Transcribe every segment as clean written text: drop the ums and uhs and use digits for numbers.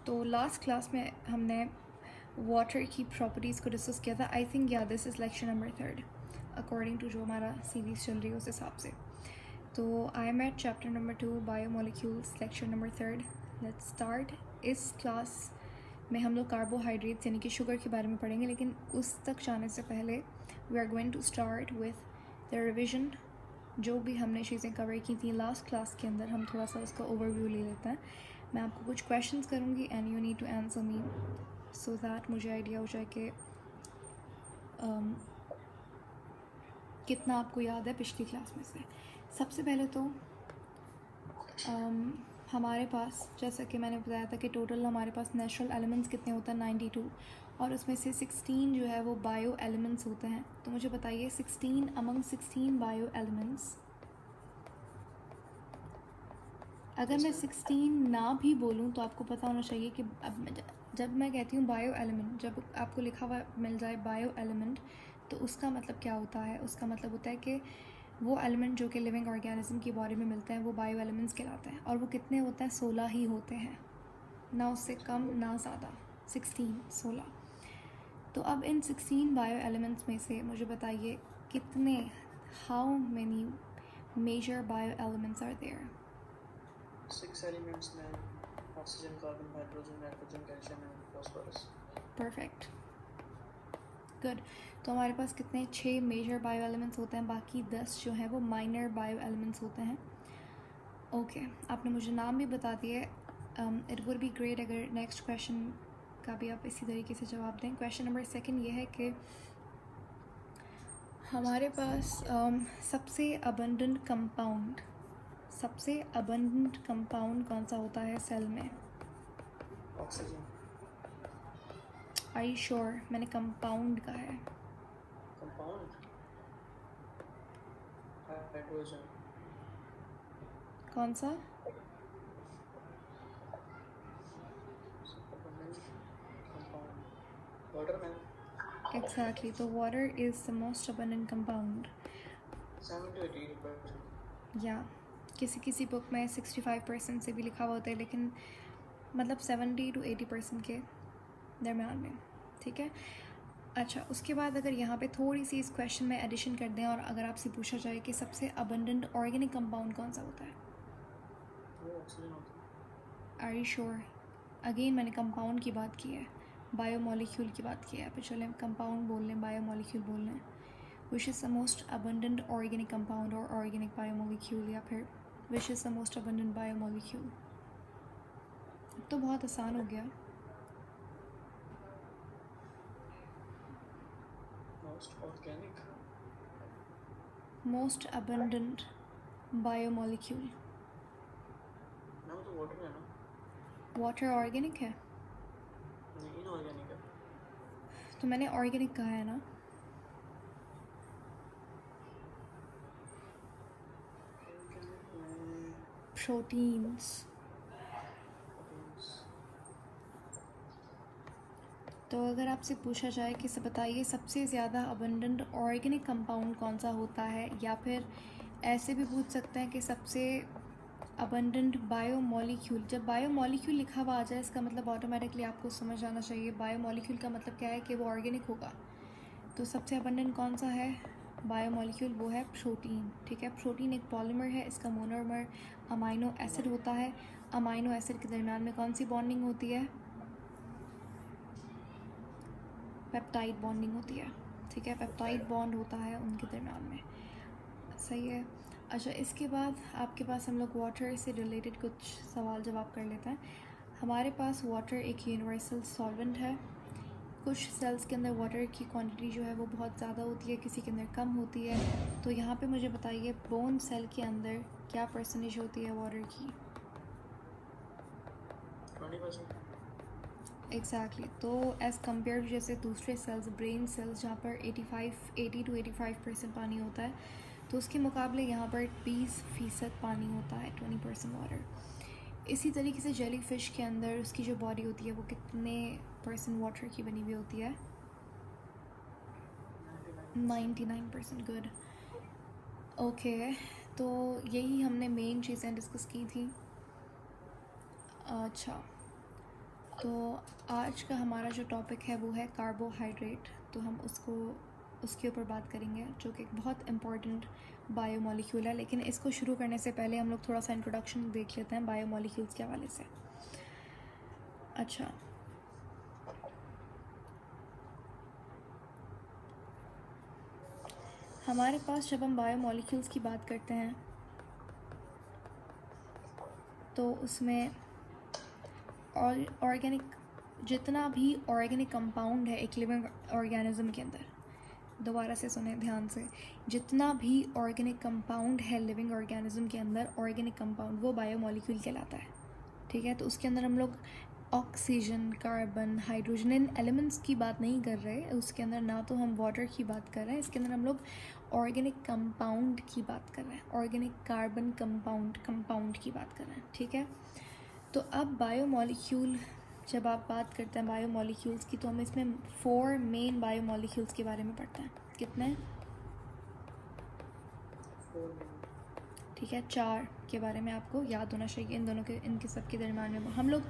तो last class में हमने वाटर की प्रॉपर्टीज़ को डिस्कस किया था. आई थिंक या this is lecture number 3 according to जो हमारा सीरीज़ चल रही है उस हिसाब से. तो I am at chapter number 2 biomolecules lecture number 3. Let's start. इस क्लास में हम लोग कार्बोहाइड्रेट्स यानी कि शुगर के बारे में पढ़ेंगे, लेकिन उस तक जाने से पहले we are going to start with the revision. जो भी हमने चीज़ें कवर की थी लास्ट क्लास के अंदर, हम थोड़ा सा उसका ओवरव्यू ले लेते हैं. मैं आपको कुछ क्वेश्चंस करूँगी and you need to answer me so that मुझे आइडिया हो जाए कि कितना आपको याद है पिछली क्लास में से. सबसे पहले तो हमारे पास, जैसा कि मैंने बताया था कि टोटल हमारे पास नेचुरल एलिमेंट्स कितने होते हैं 92, और उसमें से 16 जो है वो बायो एलिमेंट्स होते हैं. तो मुझे बताइए 16 अमंग 16 बायो एलिमेंट्स, अगर मैं 16 ना भी बोलूँ तो आपको पता होना चाहिए कि अब जब मैं कहती हूँ बायो एलिमेंट, जब आपको लिखा हुआ मिल जाए बायो एलिमेंट, तो उसका मतलब क्या होता है? उसका मतलब होता है कि वो एलिमेंट जो कि लिविंग ऑर्गेनिज्म की बॉडी में मिलते हैं वो बायो एलिमेंट्स कहलाते हैं. और वो कितने होते हैं? 16 ही होते हैं, ना उससे कम ना ज़्यादा. 16. तो अब इन 16 बायो एलिमेंट्स में से मुझे बताइए कितने, how many major bio elements are there? 6 elements में oxygen, carbon, hydrogen, nitrogen, calcium and phosphorus. Perfect, good. तो हमारे पास कितने? 6 मेजर बायो एलिमेंट्स होते हैं, बाकी 10 जो हैं वो माइनर बायो एलिमेंट्स होते हैं. ओके, आपने मुझे नाम भी बता दिए. इट वुड बी ग्रेट अगर नेक्स्ट क्वेश्चन का भी आप इसी तरीके से जवाब दें. क्वेश्चन नंबर 2 ये है कि हमारे पास सबसे अबंडेंट कंपाउंड कौन सा होता है सेल में? ऑक्सीजन. Are you sure? मैंने कंपाउंड कहा है. Compound hydrogen. कौन सा? कंपाउंड वाटर में Exactly. तो water is the most abundant compound. 70 to 80%. या किसी किसी बुक में 65% से भी लिखा हुआ होता है, लेकिन मतलब 70 to 80% के दरम्यान में. ठीक है. अच्छा, उसके बाद अगर यहाँ पे थोड़ी सी इस क्वेश्चन में एडिशन कर दें और अगर आपसे पूछा जाए कि सबसे अबंडेंट ऑर्गेनिक कंपाउंड कौन सा होता है? वो ऑक्सीजन होता है. Are you sure? अगेन मैंने कंपाउंड की बात की है, बायोमोलिक्यूल की बात की है. फिर चलें कंपाउंड बोल लें, बायोमोलिक्यूल बोल लें. Which is the most abundant organic compound और ऑर्गेनिक बायोमोलिक्यूल, या फिर which is the most abundant biomolecule? तो बहुत आसान हो गया. Most organic. Most abundant biomolecule. नाम तो वाटर है ना? वाटर ऑर्गेनिक है? नहीं, इनऑर्गेनिक है. तो मैंने ऑर्गेनिक कहा है ना. प्रोटीन्स. तो अगर आपसे पूछा जाए कि बताइए सबसे ज़्यादा अबंडेंट ऑर्गेनिक कंपाउंड कौन सा होता है, या फिर ऐसे भी पूछ सकते हैं कि सबसे अबंडेंट बायोमोलिक्यूल. जब बायोमोलिक्यूल लिखा हुआ आ जाए इसका मतलब ऑटोमेटिकली आपको समझ आना चाहिए बायोमोलिक्यूल का मतलब क्या है, कि वो ऑर्गेनिक होगा. तो सबसे अबंडेंट कौन सा है बायोमोलिक्यूल? वो है प्रोटीन. ठीक है. प्रोटीन एक पॉलीमर है, इसका मोनोमर अमाइनो एसिड होता है. अमाइनो एसिड के दरम्यान में कौन सी बॉन्डिंग होती है? पेप्टाइड बॉन्डिंग होती है. ठीक है, पेप्टाइड बॉन्ड होता है उनके दरम्यान में. सही है. अच्छा, इसके बाद आपके पास हम लोग वाटर से रिलेटेड कुछ सवाल जवाब कर लेते हैं. हमारे पास वाटर एक यूनिवर्सल सॉल्वेंट है. कुछ सेल्स के अंदर वाटर की क्वांटिटी जो है वो बहुत ज़्यादा होती है, किसी के अंदर कम होती है. तो यहाँ पे मुझे बताइए बोन सेल के अंदर क्या परसेंटेज होती है वाटर की? 20%. एग्जैक्टली. तो एज़ कम्पेयर जैसे दूसरे सेल्स, ब्रेन सेल्स, जहाँ पर 80 to 85% पानी होता है, तो उसके मुकाबले यहाँ पर 20% पानी होता है, 20% वाटर. इसी तरीके से जेली फिश के अंदर उसकी जो बॉडी होती है वो कितने % वाटर की बनी हुई होती है? 99%. गुड. ओके, तो यही हमने मेन चीज़ें डिस्कस की थी. अच्छा, तो आज का हमारा जो टॉपिक है वो है कार्बोहाइड्रेट। तो हम उसके ऊपर बात करेंगे, जो कि एक बहुत इम्पॉर्टेंट बायोमॉलिक्यूल है। लेकिन इसको शुरू करने से पहले हम लोग थोड़ा सा इंट्रोडक्शन देख लेते हैं बायोमॉलिक्यूल्स के हवाले से। अच्छा, हमारे पास जब हम बायोमॉलिक्यूल्स की बात करते हैं तो उसमें ऑर्गेनिक, जितना भी ऑर्गेनिक कंपाउंड है एक लिविंग ऑर्गेनिज्म के अंदर, दोबारा से सुने ध्यान से, जितना भी ऑर्गेनिक कंपाउंड है लिविंग ऑर्गेनिज्म के अंदर, ऑर्गेनिक कंपाउंड वो बायोमॉलिक्यूल कहलाता है। ठीक है, तो उसके अंदर हम लोग ऑक्सीजन, कार्बन, हाइड्रोजन, इन एलिमेंट्स की बात नहीं कर रहे। उसके अंदर ना तो हम वाटर की बात कर रहे हैं, इसके अंदर हम लोग ऑर्गेनिक कंपाउंड की बात कर रहे हैं, ऑर्गेनिक कार्बन कंपाउंड की बात कर रहे हैं। ठीक है, तो अब बायोमॉलिक्यूल, जब आप बात करते हैं बायोमॉलिक्यूल्स की, तो हम इसमें 4 मेन बायोमॉलिक्यूल्स के बारे में पढ़ते हैं। कितने? 4 ठीक है, 4 के बारे में आपको याद होना चाहिए। इन दोनों के, इनके सब के दरम्यान में हम लोग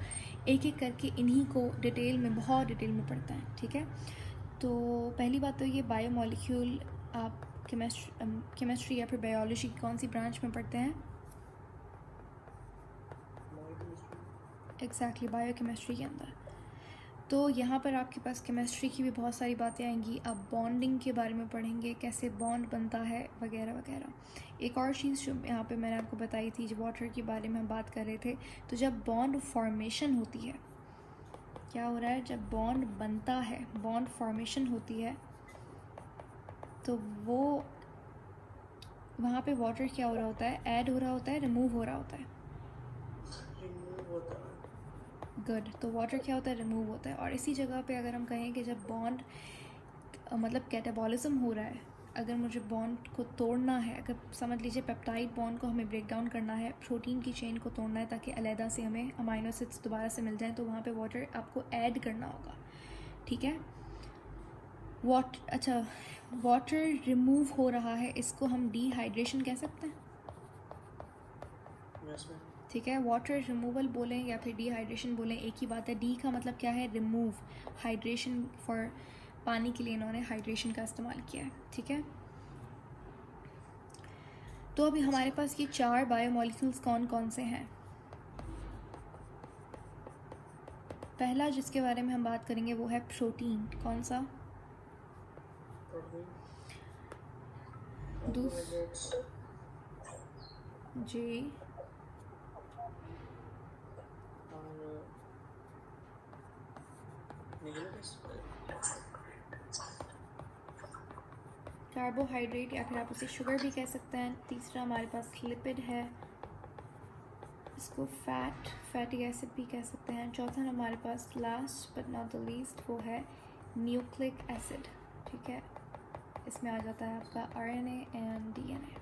एक एक करके इन्हीं को डिटेल में, बहुत डिटेल में पढ़ते हैं। ठीक है, तो पहली बात तो ये बायोमॉलिक्यूल आप केमिस्ट्री या फिर बायोलॉजी की कौन सी ब्रांच में पढ़ते हैं? एग्जैक्टली, बायोकेमिस्ट्री के अंदर। तो यहाँ पर आपके पास केमिस्ट्री की भी बहुत सारी बातें आएंगी। आप बॉन्डिंग के बारे में पढ़ेंगे, कैसे बॉन्ड बनता है वगैरह वगैरह। एक और चीज़ जो यहाँ पे मैंने आपको बताई थी, जो वाटर के बारे में हम बात कर रहे थे, तो जब बॉन्ड फॉर्मेशन होती है, क्या हो रहा है? जब बॉन्ड बनता है, बॉन्ड फॉर्मेशन होती है, तो वो वहाँ पे वाटर क्या हो रहा होता है? ऐड हो रहा होता है, रिमूव हो रहा होता है? रिमूव होता है। गुड। तो वाटर क्या होता है? रिमूव होता है। और इसी जगह पे अगर हम कहें कि जब बॉन्ड मतलब कैटाबॉलिज्म हो रहा है, अगर मुझे बॉन्ड को तोड़ना है, अगर समझ लीजिए पेप्टाइड बॉन्ड को हमें ब्रेक डाउन करना है, प्रोटीन की चेन को तोड़ना है ताकि अलहदा से हमें अमाइनो एसिड्स दोबारा से मिल जाएं, तो वहाँ पे वाटर आपको ऐड करना होगा। ठीक है, अच्छा, वाटर रिमूव हो रहा है, इसको हम डिहाइड्रेशन कह सकते हैं। Yes ma'am. ठीक है, वाटर रिमूवल बोलें या फिर डिहाइड्रेशन बोलें, एक ही बात है। डी का मतलब क्या है? रिमूव। हाइड्रेशन, फॉर पानी के लिए इन्होंने हाइड्रेशन का इस्तेमाल किया है। ठीक है, तो अभी हमारे पास ये 4 बायोमॉलिक्यूल्स कौन कौन से हैं? पहला जिसके बारे में हम बात करेंगे वो है प्रोटीन। कौन सा? प्रोटीन, दूस कार्बोहाइड्रेट्स, जी, और न्यूक्लियस कार्बोहाइड्रेट या फिर आप उसे शुगर भी कह सकते हैं। तीसरा हमारे पास लिपिड है, इसको फैटी एसिड भी कह सकते हैं। चौथा हमारे पास, last but not the least, वो है न्यूक्लिक एसिड। ठीक है, इसमें आ जाता है आपका RNA एंड DNA।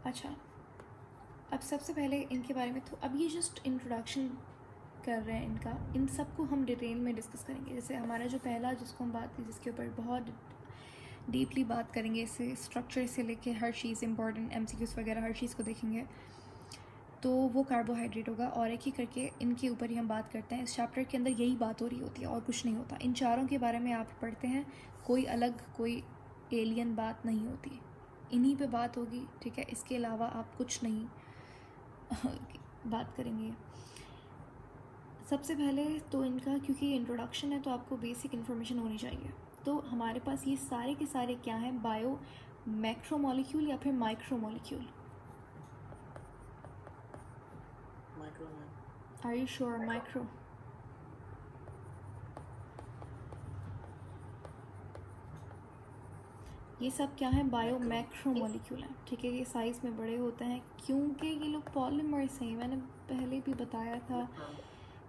अच्छा, अब सबसे पहले इनके बारे में, तो अब ये जस्ट इंट्रोडक्शन कर रहे हैं इनका, इन सब को हम डिटेल में डिस्कस करेंगे। जैसे हमारा जो पहला जिसको हम बात की, जिसके ऊपर बहुत डीपली बात करेंगे, इसे स्ट्रक्चर से लेके हर चीज़, इंपॉर्टेंट MCQs वगैरह हर चीज़ को देखेंगे, तो वो कार्बोहाइड्रेट होगा। और एक ही करके इनके ऊपर ही हम बात करते हैं। इस चैप्टर के अंदर यही बात हो रही होती है और कुछ नहीं होता। इन चारों के बारे में आप पढ़ते हैं, कोई अलग, कोई एलियन बात नहीं होती, इन्हीं पे बात होगी। ठीक है, इसके अलावा आप कुछ नहीं बात करेंगे। सबसे पहले तो इनका, क्योंकि ये इंट्रोडक्शन है तो आपको बेसिक इन्फॉर्मेशन होनी चाहिए। तो हमारे पास ये सारे के सारे क्या हैं? बायो मैक्रोमॉलिक्यूल या फिर micromolecule? Micro ma'am. Are you sure? Micro? ये सब क्या है? बायो मैक्रोमॉलिक्यूल हैं। ठीक है, ये साइज़ में बड़े होते हैं क्योंकि ये लोग पॉलीमर्स हैं, मैंने पहले भी बताया था।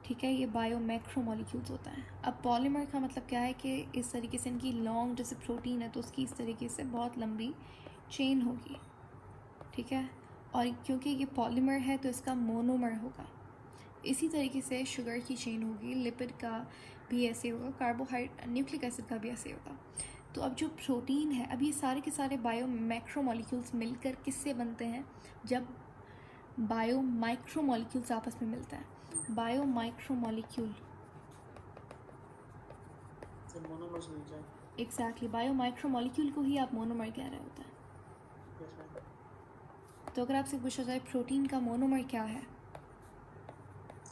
ठीक है, ये बायो मैक्रोमॉलिक्यूल्स होता है। अब पॉलीमर का मतलब क्या है कि इस तरीके से इनकी लॉन्ग, जैसे प्रोटीन है तो उसकी इस तरीके से बहुत लंबी चेन होगी। ठीक है, और क्योंकि ये पॉलीमर है तो इसका मोनोमर होगा। इसी तरीके से शुगर की चेन होगी, लिपिड का भी ऐसे होगा, न्यूक्लिक एसिड का भी ऐसे होगा। तो अब जो प्रोटीन है, अब ये सारे के सारे बायो मैक्रोमॉलिक्यूल्स मिलकर किससे बनते हैं? जब बायो माइक्रोमॉलिक्यूल्स आपस में मिलते हैं। बायो माइक्रोमोलिक्यूल, तो मोनोमर्स मिल जाए। एग्जैक्टली बायो माइक्रोमोलिक्यूल को ही आप मोनोमर कह रहे होते हैं। Yes ma'am. तो अगर आपसे पूछा जाए प्रोटीन का मोनोमर क्या है,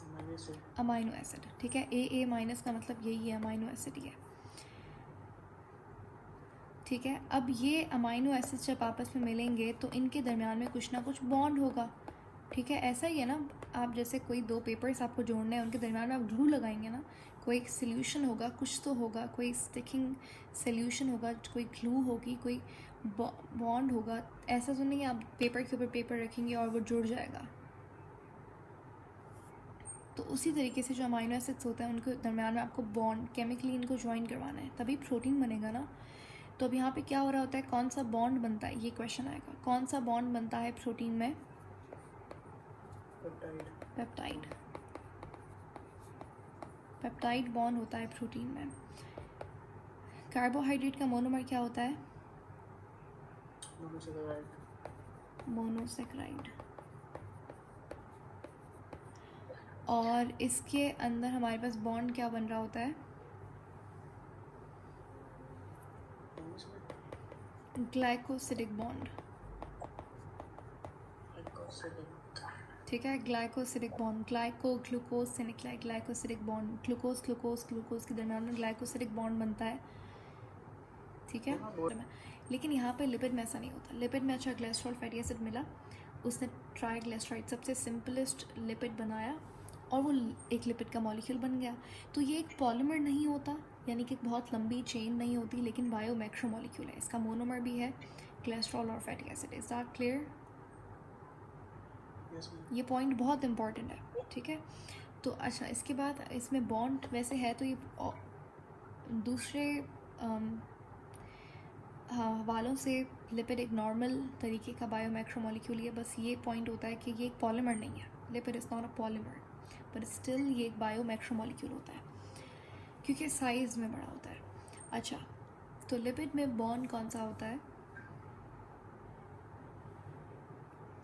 अमीनो एसिड। अमाइनो एसिड, ठीक है, ए माइनस का मतलब यही है, अमाइनो एसिड ही है, ठीक है। अब ये अमाइनो एसिड जब आपस में मिलेंगे तो इनके दरमियान में कुछ ना कुछ बॉन्ड होगा, ठीक है। ऐसा ही है ना, आप जैसे कोई दो पेपर्स आपको जोड़ने हैं, उनके दरमियान में आप ग्लू लगाएंगे ना, कोई एक सोल्यूशन होगा, कुछ तो होगा, कोई स्टिकिंग सोल्यूशन होगा, कोई ग्लू होगी, कोई बॉन्ड होगा। ऐसा तो नहीं आप पेपर के ऊपर पेपर रखेंगे और वो जुड़ जाएगा। तो उसी तरीके से जो अमाइनो एसिड्स होते हैं उनके दरमियान में आपको बॉन्ड केमिकली इनको ज्वाइन करवाना है, तभी प्रोटीन बनेगा ना। तो अब यहाँ पे क्या हो रहा होता है, कौन सा बॉन्ड बनता है, ये क्वेश्चन आएगा, कौन सा बॉन्ड बनता है प्रोटीन में, पेप्टाइड। पेप्टाइड, पेप्टाइड बॉन्ड होता है प्रोटीन में। कार्बोहाइड्रेट का मोनोमर क्या होता है, मोनोसेकेराइड। मोनोसेक्राइड। और इसके अंदर हमारे पास बॉन्ड क्या बन रहा होता है, ग्लाइकोसिडिक बॉन्ड, ठीक है, ग्लाइकोसिडिक बॉन्ड, ग्लाइको ग्लूकोज से निकला है, glycosidic bond, glucose glucose glucose के दरमियान में ग्लाइकोसिडिक बॉन्ड बनता है, ठीक है। लेकिन यहाँ पे लिपिड में ऐसा नहीं होता। लिपिड में अच्छा ग्लिसरॉल फैटी एसिड मिला, उसने ट्राइग्लिसराइड सबसे सिंपलेस्ट लिपिड बनाया और वो एक लिपिड का मॉलिक्यूल बन गया। तो ये एक पॉलीमर नहीं होता, यानी कि बहुत लंबी चेन नहीं होती, लेकिन बायो मैक्रोमोलिक्यूल है। इसका मोनोमर भी है ग्लिसरॉल और fatty acid. Is that clear? ये पॉइंट बहुत इंपॉर्टेंट है, ठीक है। तो अच्छा, इसके बाद इसमें बॉन्ड वैसे है तो ये दूसरे हवालों से लिपिड एक नॉर्मल तरीके का बायो मैक्रोमोलिक्यूल है। बस ये पॉइंट होता है कि ये एक पॉलीमर नहीं है, lipid is not a polymer, but still ये एक बायो मैक्रोमोलिक्यूल होता है क्योंकि साइज़ में बड़ा होता है। अच्छा, तो लिपिड में बॉन्ड कौन सा होता है?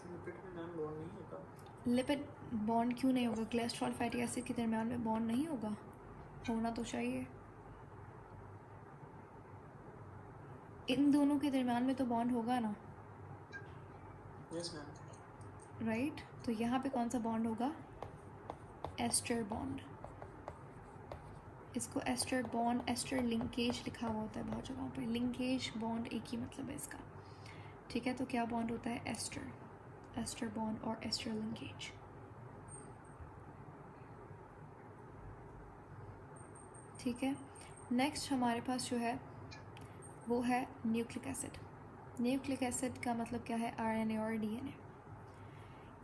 लिपिड में मैम बॉन्ड नहीं होता। लिपिड बॉन्ड क्यों नहीं होगा? कोलेस्ट्रॉल फैटी एसिड के दरमियान में बॉन्ड नहीं होगा? होना तो चाहिए, इन दोनों के दरमियान में तो बॉन्ड होगा ना, यस मैम। राइट। तो यहाँ पे कौन सा बॉन्ड होगा? Ester bond. इसको एस्टर बॉन्ड, एस्टर लिंकेज लिखा हुआ होता है बहुत जगहों पे। लिंकेज बॉन्ड एक ही मतलब है इसका, ठीक है। तो क्या बॉन्ड होता है? एस्टर, एस्टर बॉन्ड और एस्टर लिंकेज, ठीक है। नेक्स्ट हमारे पास जो है वो है न्यूक्लिक एसिड। न्यूक्लिक एसिड का मतलब क्या है? आरएनए और डीएनए।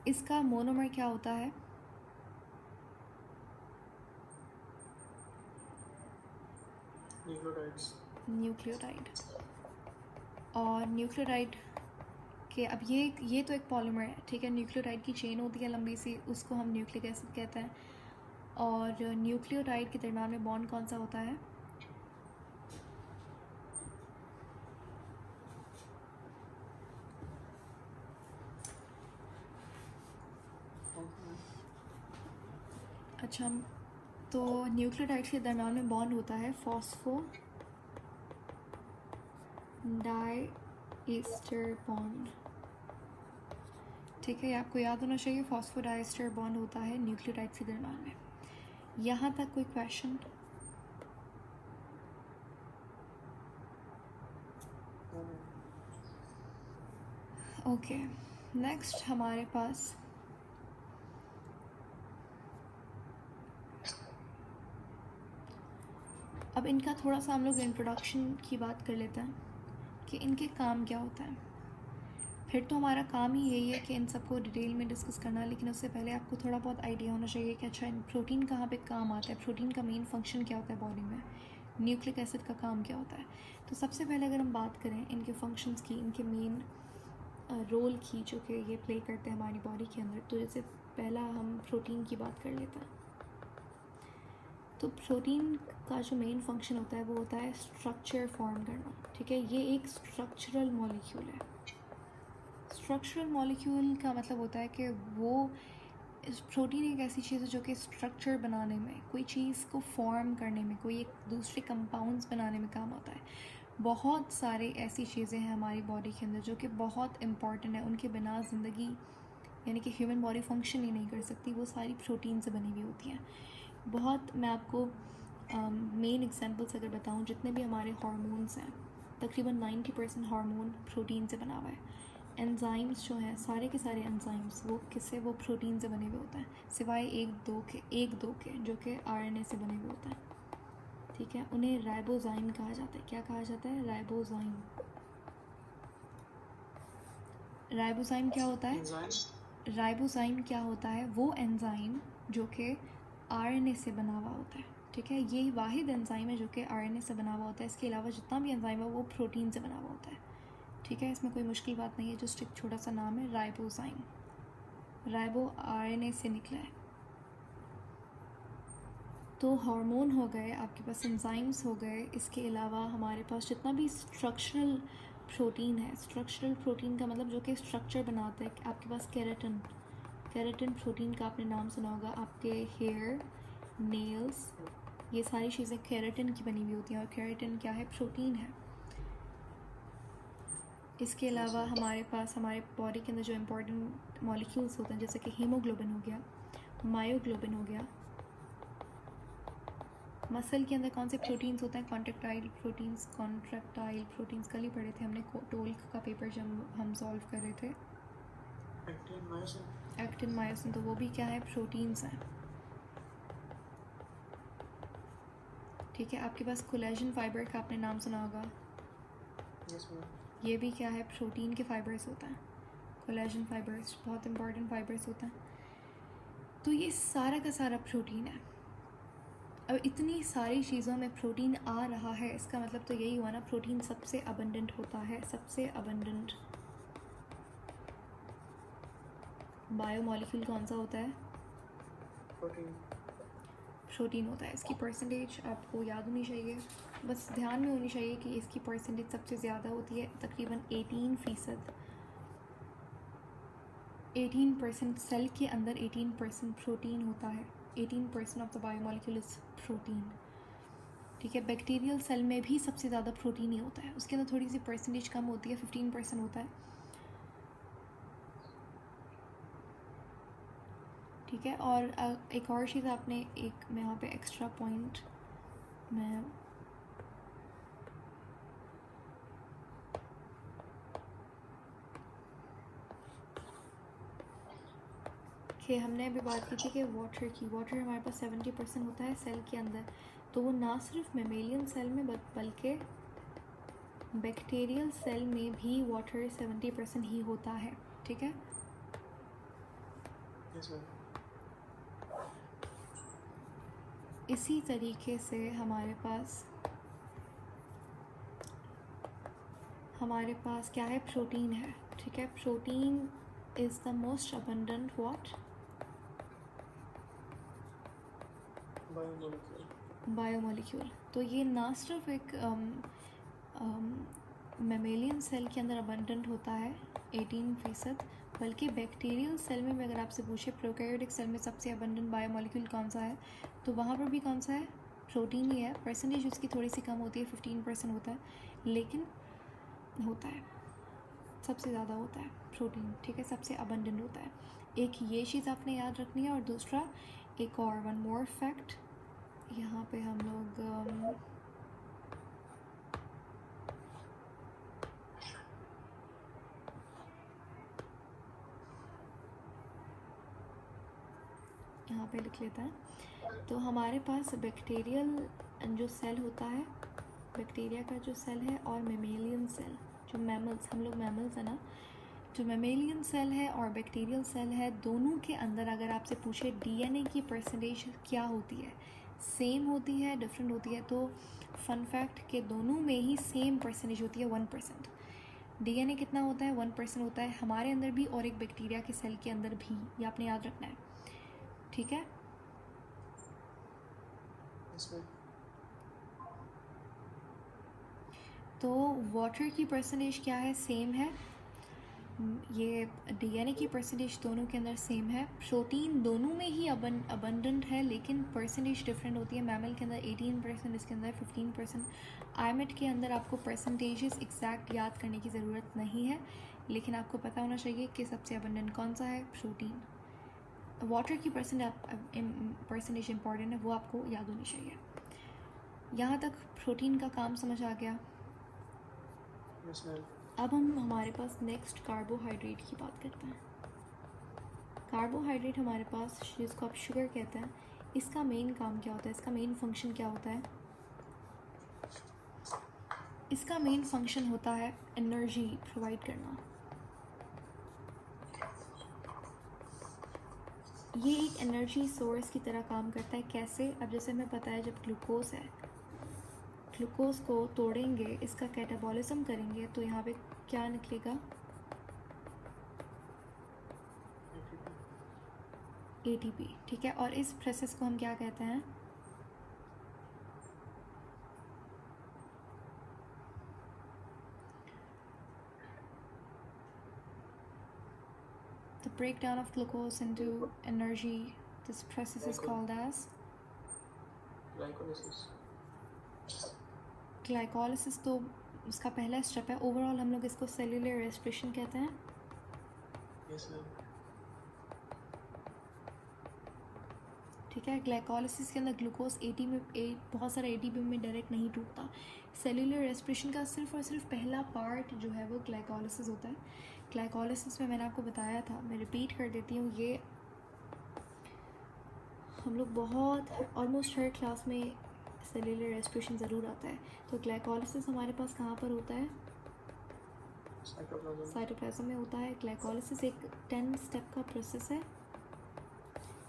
इसका मोनोमर क्या होता है? न्यूक्लियोटाइड्स। न्यूक्लियोटाइड। और न्यूक्लियोटाइड के अब ये तो एक पॉलीमर है, ठीक है। न्यूक्लियोटाइड की चेन होती है लंबी सी, उसको हम न्यूक्लिक एसिड कहते हैं। और न्यूक्लियोटाइड के दरमियान में बॉन्ड कौन सा होता है? अच्छा, तो न्यूक्लियोटाइड के दरमियान में बॉन्ड होता है फॉस्फो डाइएस्टर बॉन्ड, ठीक है। ये आपको याद होना चाहिए, फॉस्फो डाइएस्टर बॉन्ड होता है न्यूक्लियोटाइड के दरमियान में। यहाँ तक कोई क्वेश्चन? ओके, नेक्स्ट हमारे पास अब इनका थोड़ा सा हम लोग इंट्रोडक्शन की बात कर लेते हैं कि इनके काम क्या होता है। फिर तो हमारा काम ही यही है कि इन सबको डिटेल में डिस्कस करना, लेकिन उससे पहले आपको थोड़ा बहुत आइडिया होना चाहिए कि अच्छा प्रोटीन कहाँ पे काम आता है, प्रोटीन का मेन फंक्शन क्या होता है बॉडी में, न्यूक्लिक एसिड का काम क्या होता है। तो सबसे पहले अगर हम बात करें इनके फंक्शंस की, इनके मेन रोल की जो कि ये प्ले करते हैं हमारी बॉडी के अंदर, तो जैसे पहला हम प्रोटीन की बात कर लेते हैं। तो प्रोटीन का जो मेन फंक्शन होता है वो होता है स्ट्रक्चर फॉर्म करना, ठीक है। ये एक स्ट्रक्चरल मॉलिक्यूल है। स्ट्रक्चरल मॉलिक्यूल का मतलब होता है कि वो प्रोटीन एक ऐसी चीज़ है जो कि स्ट्रक्चर बनाने में, कोई चीज़ को फॉर्म करने में, कोई एक दूसरे कंपाउंड्स बनाने में काम आता है। बहुत सारे ऐसी चीज़ें हैं हमारी बॉडी के अंदर जो कि बहुत इम्पॉर्टेंट है, उनके बिना ज़िंदगी यानी कि ह्यूमन बॉडी फंक्शन ही नहीं कर सकती, वो सारी प्रोटीन से बनी हुई होती हैं। बहुत मैं आपको मेन एग्जांपल्स अगर बताऊं, जितने भी हमारे हार्मोन्स हैं तकरीबन 90% हार्मोन प्रोटीन से बना हुआ है। एंजाइम्स जो हैं सारे के सारे एंजाइम्स वो किससे, वो प्रोटीन से बने हुए होते हैं, सिवाय एक दो के जो कि आरएनए से बने हुए होते हैं। ठीक है, उन्हें राइबोजाइम कहा जाता है। क्या कहा जाता है? राइबोजाइम। राइबोजाइम क्या होता है? एंजाइम राइबोजाइम क्या होता है? वो एंजाइम जो कि आरएनए से बना हुआ होता है। ठीक है, ये वाहिद एंजाइम है जो कि आरएनए से बना हुआ होता है। इसके अलावा जितना भी एंजाइम है वो प्रोटीन से बना हुआ होता है। ठीक है, इसमें कोई मुश्किल बात नहीं है, जस्ट एक छोटा सा नाम है राइबोजाइम। राइबो आरएनए से निकला है। तो हार्मोन हो गए, आपके पास एंजाइम्स हो गए, इसके अलावा हमारे पास जितना भी स्ट्रक्चरल प्रोटीन है, स्ट्रक्चरल प्रोटीन का मतलब जो कि स्ट्रक्चर बनाता है, आपके पास केराटिन, केराटिन प्रोटीन का आपने नाम सुना होगा। आपके हेयर, नेल्स, ये सारी चीज़ें केराटिन की बनी हुई होती हैं, और केराटिन क्या है? प्रोटीन है। इसके अलावा हमारे पास हमारे बॉडी के अंदर जो इम्पोर्टेंट मॉलिक्यूल्स होते हैं, जैसे कि हीमोग्लोबिन हो गया, मायोग्लोबिन हो गया। मसल के अंदर कौन से प्रोटीन्स होते हैं? कॉन्ट्रैक्टाइल प्रोटीन्स कल ही पढ़े थे हमने, टोल्क का पेपर जब हम सॉल्व कर रहे थे। एक्टिन मायोसिन, तो वो भी क्या है? प्रोटीन्स हैं। ठीक है, आपके पास कोलेजन फाइबर का आपने नाम सुना होगा। ये भी क्या है? प्रोटीन के फाइबर्स होते हैं। कोलेजन फाइबर्स बहुत इंपॉर्टेंट फाइबर्स होते हैं। तो ये सारा का सारा प्रोटीन है। अब इतनी सारी चीज़ों में प्रोटीन आ रहा है, इसका मतलब तो यही हुआ ना, प्रोटीन सबसे अबंडेंट होता है। सबसे अबंडेंट बायोमॉलिक्यूल कौन सा होता है? प्रोटीन होता है। इसकी परसेंटेज आपको याद होनी चाहिए, बस ध्यान में होनी चाहिए कि इसकी परसेंटेज सबसे ज़्यादा होती है, तकरीबन 18%। 18% सेल के अंदर 18% प्रोटीन होता है। 18% of the biomolecule is protein. ठीक है, बैक्टीरियल सेल में भी सबसे ज़्यादा प्रोटीन ही होता है, उसके अंदर थोड़ी सी परसेंटेज कम होती है, 15% होता है। ठीक है, और एक और चीज़ आपने, एक मैं यहाँ पे एक्स्ट्रा पॉइंट मैं कि हमने अभी बात की थी कि वाटर की, वाटर हमारे पास 70% होता है सेल के अंदर। तो वो ना सिर्फ मेमेलियन सेल में बल्कि बैक्टीरियल सेल में भी वाटर 70% ही होता है। ठीक है, इसी तरीके से हमारे पास क्या है? प्रोटीन है। ठीक है, protein is the most abundant what? Biomolecule. तो ये ना सिर्फ एक मेमेलियन सेल के अंदर अबंडेंट होता है 18%, बल्कि बैक्टीरियल सेल में भी अगर आपसे पूछे प्रोकैरियोटिक सेल में सबसे अबंडेंट बायोमॉलिक्यूल कौन सा है, तो वहाँ पर भी कौन सा है? प्रोटीन ही है। परसेंटेज उसकी थोड़ी सी कम होती है, 15% होता है, लेकिन होता है, सबसे ज़्यादा होता है प्रोटीन। ठीक है, सबसे अबंडेंट होता है। एक ये चीज़ आपने याद रखनी है, और दूसरा एक और वन मोर फैक्ट यहाँ पे हम लोग यहाँ पे लिख लेते हैं। तो हमारे पास बैक्टीरियल जो सेल होता है, बैक्टीरिया का जो सेल है, और मेमेलियन सेल, जो मैमल्स, हम लोग मैमल्स है ना, जो मेमेलियन सेल है और बैक्टीरियल सेल है, दोनों के अंदर अगर आपसे पूछे डीएनए की परसेंटेज क्या होती है, सेम होती है, डिफरेंट होती है? तो फन फैक्ट कि दोनों में ही सेम परसेंटेज होती है, 1%। डीएनए कितना होता है? 1% होता है, हमारे अंदर भी और एक बैक्टीरिया के सेल के अंदर भी। ये आपने याद रखना है। ठीक है, तो वाटर की परसेंटेज क्या है? सेम है। ये डीएनए की परसेंटेज दोनों के अंदर सेम है, प्रोटीन दोनों में ही अबंडेंट है, लेकिन परसेंटेज डिफरेंट होती है। मैमल के अंदर 18%, इसके अंदर 15%। आईमेट के अंदर आपको परसेंटेजेस एग्जैक्ट याद करने की ज़रूरत नहीं है, लेकिन आपको पता होना चाहिए कि सबसे अबंडेंट कौन सा है, प्रोटीन। वाटर की परसेंटेज इंपॉर्टेंट है, वो आपको याद होनी चाहिए। यहाँ तक प्रोटीन का काम समझ आ गया। Yes ma'am. अब हम हमारे पास नेक्स्ट कार्बोहाइड्रेट की बात करते हैं। कार्बोहाइड्रेट हमारे पास, जिसको आप शुगर कहते हैं, इसका मेन काम क्या होता है, इसका मेन फंक्शन क्या होता है? इसका मेन फंक्शन होता है एनर्जी प्रोवाइड करना। ये एक एनर्जी सोर्स की तरह काम करता है। कैसे? अब जैसे हमें पता है, जब ग्लूकोज है, ग्लूकोज को तोड़ेंगे, इसका कैटाबॉलिज्म करेंगे, तो यहाँ पे क्या निकलेगा? ATP। ठीक है, और इस प्रोसेस को हम क्या कहते हैं? The breakdown of glucose into energy, this process is called as glycolysis. Glycolysis. तो उसका पहला स्टेप है। ओवरऑल हम लोग इसको सेल्यूलर रेस्पिरेशन कहते हैं। Yes ma'am. ठीक है, ग्लाइकोलाइसिस के अंदर ग्लूकोज बहुत सारा ATP में डायरेक्ट नहीं टूटता। सेल्यूलर रेस्पिरेशन का सिर्फ और सिर्फ पहला पार्ट जो है वो ग्लाइकोलाइसिस होता है। ग्लाइकोलाइसिस में मैंने आपको बताया था, मैं रिपीट कर देती हूँ, ये हम लोग बहुत ऑलमोस्ट हर क्लास में सेल्यूलर रेस्पिरेशन ज़रूर आता है। तो ग्लाइकोलाइसिस हमारे पास कहाँ पर होता है? साइटोप्लाज्म में होता है। ग्लाइकोलाइसिस एक 10 स्टेप का प्रोसेस है,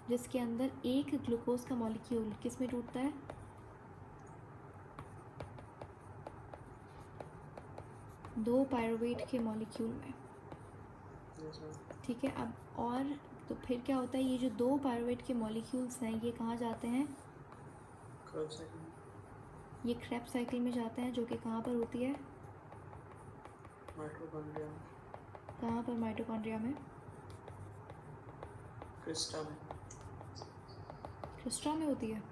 जिसके अंदर एक ग्लूकोज का मॉलिक्यूल किस में टूटता है? दो पायरुवेट के मॉलिक्यूल में। Yes ma'am. ठीक है, अब और तो फिर क्या होता है, ये जो दो पायरुवेट के मॉलिक्यूल्स हैं, ये कहाँ जाते हैं? Krebs cycle. ये क्रेब्स साइकिल में जाते हैं, जो कि कहाँ पर होती है? माइटोकॉन्ड्रिया। कहाँ पर? माइटोकॉन्ड्रिया में। क्रिस्टा में। क्रिस्टा में होती है,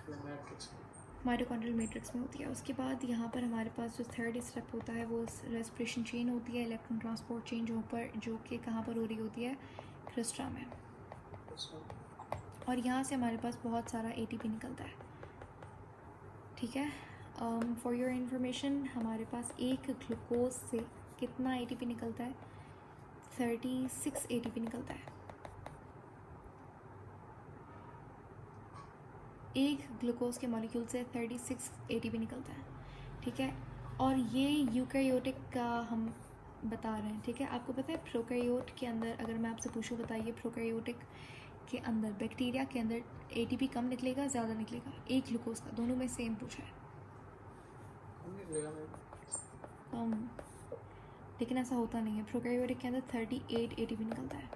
मैट्रिक्स में। माइटोकॉन्ड्रियल मैट्रिक्स में होती है। उसके बाद यहाँ पर हमारे पास जो थर्ड स्टेप होता है, वो रेस्पिरेशन चेन होती है, इलेक्ट्रॉन ट्रांसपोर्ट चेन, जो कि कहाँ पर हो रही होती है? क्रिस्टा में। Yes ma'am. और यहाँ से हमारे पास बहुत सारा ATP निकलता है। ठीक है, फॉर योर इन्फॉर्मेशन, हमारे पास एक ग्लूकोज से कितना ATP निकलता है? 36 ATP निकलता है। एक ग्लूकोज के मॉलिक्यूल से 36 ATP निकलता है। ठीक है, और ये यूकैरियोटिक का हम बता रहे हैं। ठीक है, आपको पता है प्रोकैरियोट के अंदर, अगर मैं आपसे पूछूं, बताइए प्रोकैरियोटिक के अंदर, बैक्टीरिया के अंदर ATP कम निकलेगा, ज़्यादा निकलेगा? एक ग्लूकोज का, दोनों में सेम पूछा है। कम निकलेगा मैम। लेकिन ऐसा होता नहीं है। प्रोकैरियोटिक के अंदर 38 ATP निकलता है।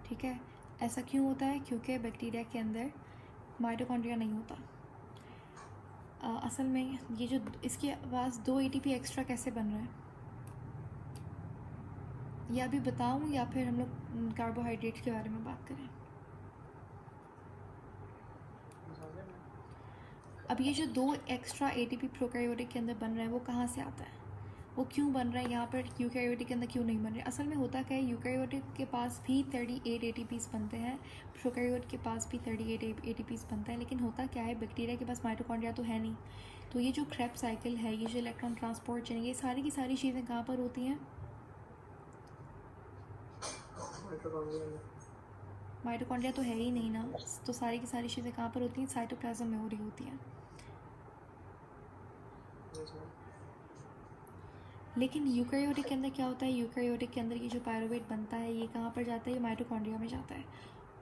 ठीक है, ऐसा क्यों होता है? क्योंकि बैक्टीरिया के अंदर माइटोकॉन्ड्रिया नहीं होता। असल में ये जो इसके पास 2 ATP एक्स्ट्रा कैसे बन रहा है, या अभी बताऊं, या फिर हम लोग कार्बोहाइड्रेट के बारे में बात करें? अब ये जो 2 एक्स्ट्रा ATP प्रोकैरियोटिक के अंदर बन रहा है, वो कहाँ से आता है? वो क्यों बन रहा है? यहाँ पर यूकैरियोटिक के अंदर क्यों नहीं बन रहे? असल में होता क्या है, यूकैरियोटिक के पास भी 38 ATPs बनते हैं, प्रोकैरियोट के पास भी 38 ATPs बनते हैं, लेकिन होता क्या है, बैक्टीरिया के पास माइटोकॉन्ड्रिया तो है नहीं। तो ये जो क्रेब्स साइकिल है, ये जो इलेक्ट्रॉन ट्रांसपोर्ट चेन, ये सारी की सारी चीज़ें कहाँ पर होती हैं? माइटोकॉन्ड्रिया तो है ही नहीं ना, तो सारी की सारी चीज़ें कहाँ पर होती हैं? साइटोप्लाज्म में हो रही होती हैं। Yes ma'am. लेकिन यूकैरियोटिक के अंदर क्या होता है? यूकैरियोटिक के अंदर ये जो पायरुवेट बनता है, ये कहाँ पर जाता है? ये माइटोकॉन्ड्रिया में जाता है।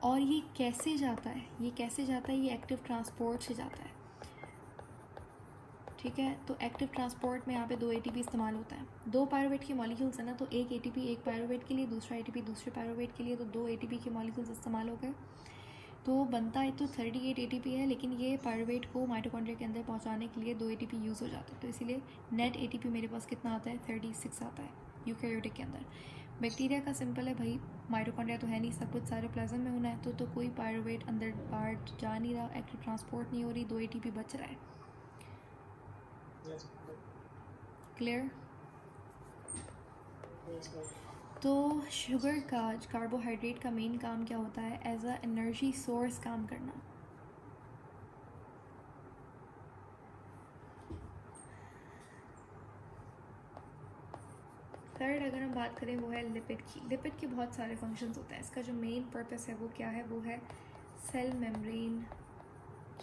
और ये कैसे जाता है? ये कैसे जाता है? ये एक्टिव ट्रांसपोर्ट से जाता है। ठीक है, तो एक्टिव ट्रांसपोर्ट में यहाँ पे 2 ATP इस्तेमाल होता है। 2 पायरुवेट के मॉलिक्यूल्स है ना, तो एक ATP एक पायरुवेट के लिए, दूसरा ATP दूसरे पायरुवेट के लिए, तो 2 ATP के मॉलिक्यूल्स इस्तेमाल हो गए। तो बनता है तो 38 ATP है, लेकिन ये पायरुवेट को माइटोकॉन्ड्रिया के अंदर पहुंचाने के लिए 2 ATP यूज़ हो जाता है, तो इसीलिए नेट ATP मेरे पास कितना आता है, 36 आता है यूकैरियोटिक के अंदर। बैक्टीरिया का सिंपल है भाई, माइटोकॉन्ड्रिया तो है नहीं, सब कुछ साइटोप्लाज्म में होना है, तो कोई पायरुवेट अंदर बाहर जा नहीं रहा, एक्टिव ट्रांसपोर्ट नहीं हो रही, 2 ATP बच रहा है। Yes. क्लियर? Yes, ma'am. तो शुगर का, कार्बोहाइड्रेट का मेन काम क्या होता है, एज अ एनर्जी सोर्स काम करना। थर्ड अगर हम बात करें वो है लिपिड की। लिपिड के बहुत सारे फंक्शंस होते हैं, इसका जो मेन पर्पस है वो क्या है, वो है सेल मेम्ब्रेन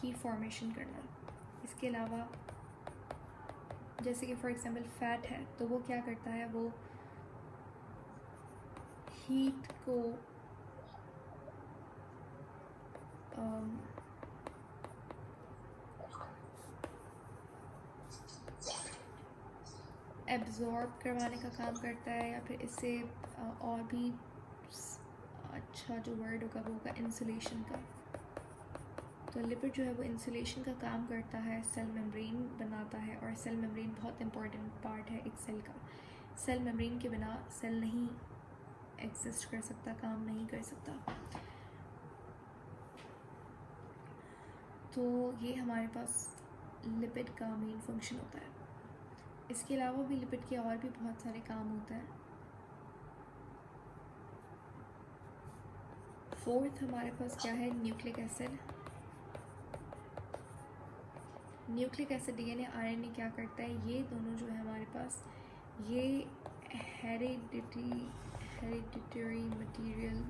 की फॉर्मेशन करना। इसके अलावा जैसे कि फॉर एग्जांपल फैट है, तो वो क्या करता है, वो हीट को एब्जॉर्ब करवाने का काम करता है, या फिर इससे और भी अच्छा जो वर्ड होगा वो होगा इंसुलेशन का। तो लिपिड जो है वो इंसुलेशन का काम करता है, सेल मेम्ब्रेन बनाता है, और सेल मेम्ब्रेन बहुत इंपॉर्टेंट पार्ट है एक सेल का। सेल मेम्ब्रेन के बिना सेल नहीं एग्जिस्ट कर सकता, काम नहीं कर सकता। तो ये हमारे पास लिपिड का मेन फंक्शन होता है। इसके अलावा भी लिपिड के और भी बहुत सारे काम होते हैं। फोर्थ हमारे पास क्या है, nucleic acid. Nucleic acid DNA RNA क्या करता है, ये दोनों जो है हमारे पास, ये हेरिडिटरी मटेरियल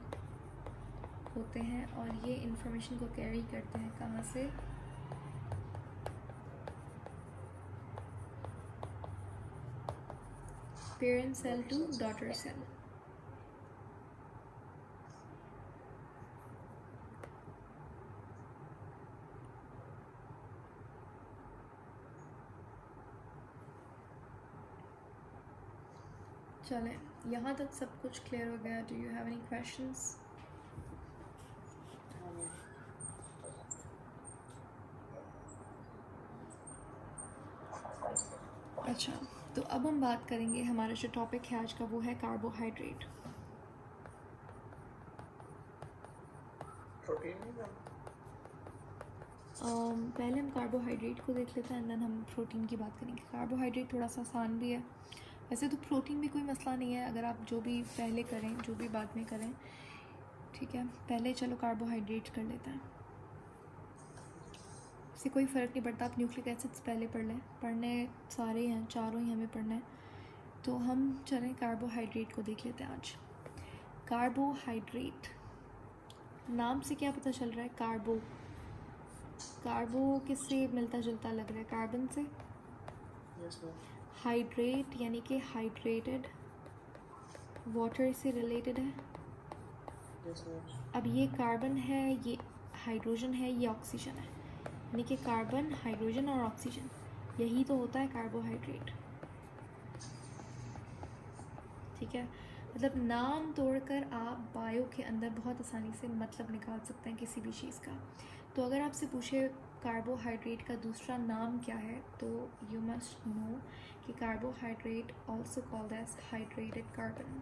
होते हैं, और ये इंफॉर्मेशन को कैरी करते हैं कहाँ से, parent cell to daughter cell. चलें, यहाँ तक सब कुछ क्लियर हो गया। Do you have any questions? अच्छा, तो अब हम बात करेंगे, हमारा जो टॉपिक है आज का वो है कार्बोहाइड्रेट। प्रोटीन नहीं मैम? पहले हम कार्बोहाइड्रेट को देख लेते हैं, एंड देन हम प्रोटीन की बात करेंगे। कार्बोहाइड्रेट थोड़ा सा आसान भी है, वैसे तो प्रोटीन भी कोई मसला नहीं है, अगर आप जो भी पहले करें जो भी बाद में करें, ठीक है। पहले चलो कार्बोहाइड्रेट कर लेते हैं, इससे कोई फ़र्क नहीं पड़ता, आप न्यूक्लिक एसिड्स पहले पढ़ लें, पढ़ने सारे हैं, चारों ही हमें पढ़ना है। तो हम चलें कार्बोहाइड्रेट को देख लेते हैं आज। कार्बोहाइड्रेट नाम से क्या पता चल रहा है, कार्बो, कार्बो किससे मिलता जुलता लग रहा है, कार्बन से। Yes, ma'am. हाइड्रेट यानी कि हाइड्रेटेड, वाटर से रिलेटेड है। Yes, ma'am. अब ये कार्बन है, ये हाइड्रोजन है, ये ऑक्सीजन है, यानी कि कार्बन, हाइड्रोजन और ऑक्सीजन, यही तो होता है कार्बोहाइड्रेट, ठीक है। मतलब नाम तोड़कर आप बायो के अंदर बहुत आसानी से मतलब निकाल सकते हैं किसी भी चीज़ का। तो अगर आपसे पूछे कार्बोहाइड्रेट का दूसरा नाम क्या है, तो यू मस्ट नो कि carbohydrate also called as hydrated carbon,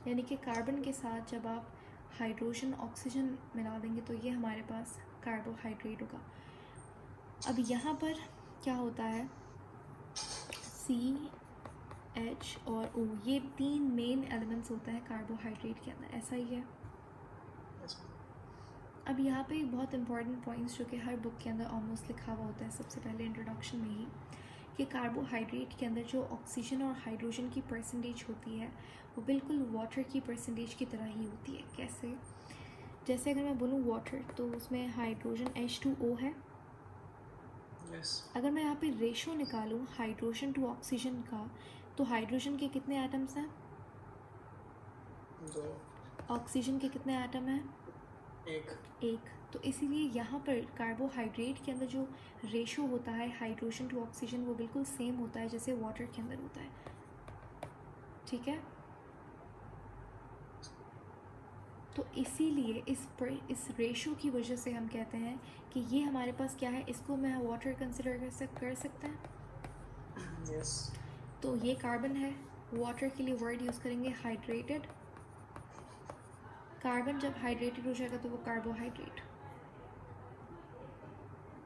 यानी कि कार्बन के साथ जब आप हाइड्रोजन ऑक्सीजन मिला देंगे तो ये हमारे पास कार्बोहाइड्रेट होगा। अब यहाँ पर क्या होता है, CH और O, ये 3 मेन एलिमेंट्स होते हैं कार्बोहाइड्रेट के अंदर, ऐसा ही है। Yes, ma'am. अब यहाँ पे बहुत इंपॉर्टेंट पॉइंट्स जो कि हर बुक के अंदर ऑलमोस्ट लिखा हुआ होता है सबसे पहले इंट्रोडक्शन में ही, कि कार्बोहाइड्रेट के अंदर जो ऑक्सीजन और हाइड्रोजन की परसेंटेज होती है वो बिल्कुल वाटर की परसेंटेज की तरह ही होती है। कैसे? जैसे अगर मैं बोलूँ वाटर, तो उसमें हाइड्रोजन H2O है। Yes. अगर मैं यहाँ पे रेशो निकालूँ हाइड्रोजन टू ऑक्सीजन का, तो हाइड्रोजन के कितने एटम्स हैं, 2. ऑक्सीजन के कितने एटम हैं, 1. तो इसीलिए यहाँ पर कार्बोहाइड्रेट के अंदर जो रेशो होता है हाइड्रोजन टू ऑक्सीजन वो बिल्कुल सेम होता है जैसे वाटर के अंदर होता है, ठीक है। तो इसीलिए इस रेशो की वजह से हम कहते हैं कि ये हमारे पास क्या है, इसको मैं वाटर कंसिडर कर सकते हैं। Yes. तो ये कार्बन है, वाटर के लिए वर्ड यूज़ करेंगे हाइड्रेटेड। कार्बन जब हाइड्रेटेड हो जाएगा तो वो कार्बोहाइड्रेट।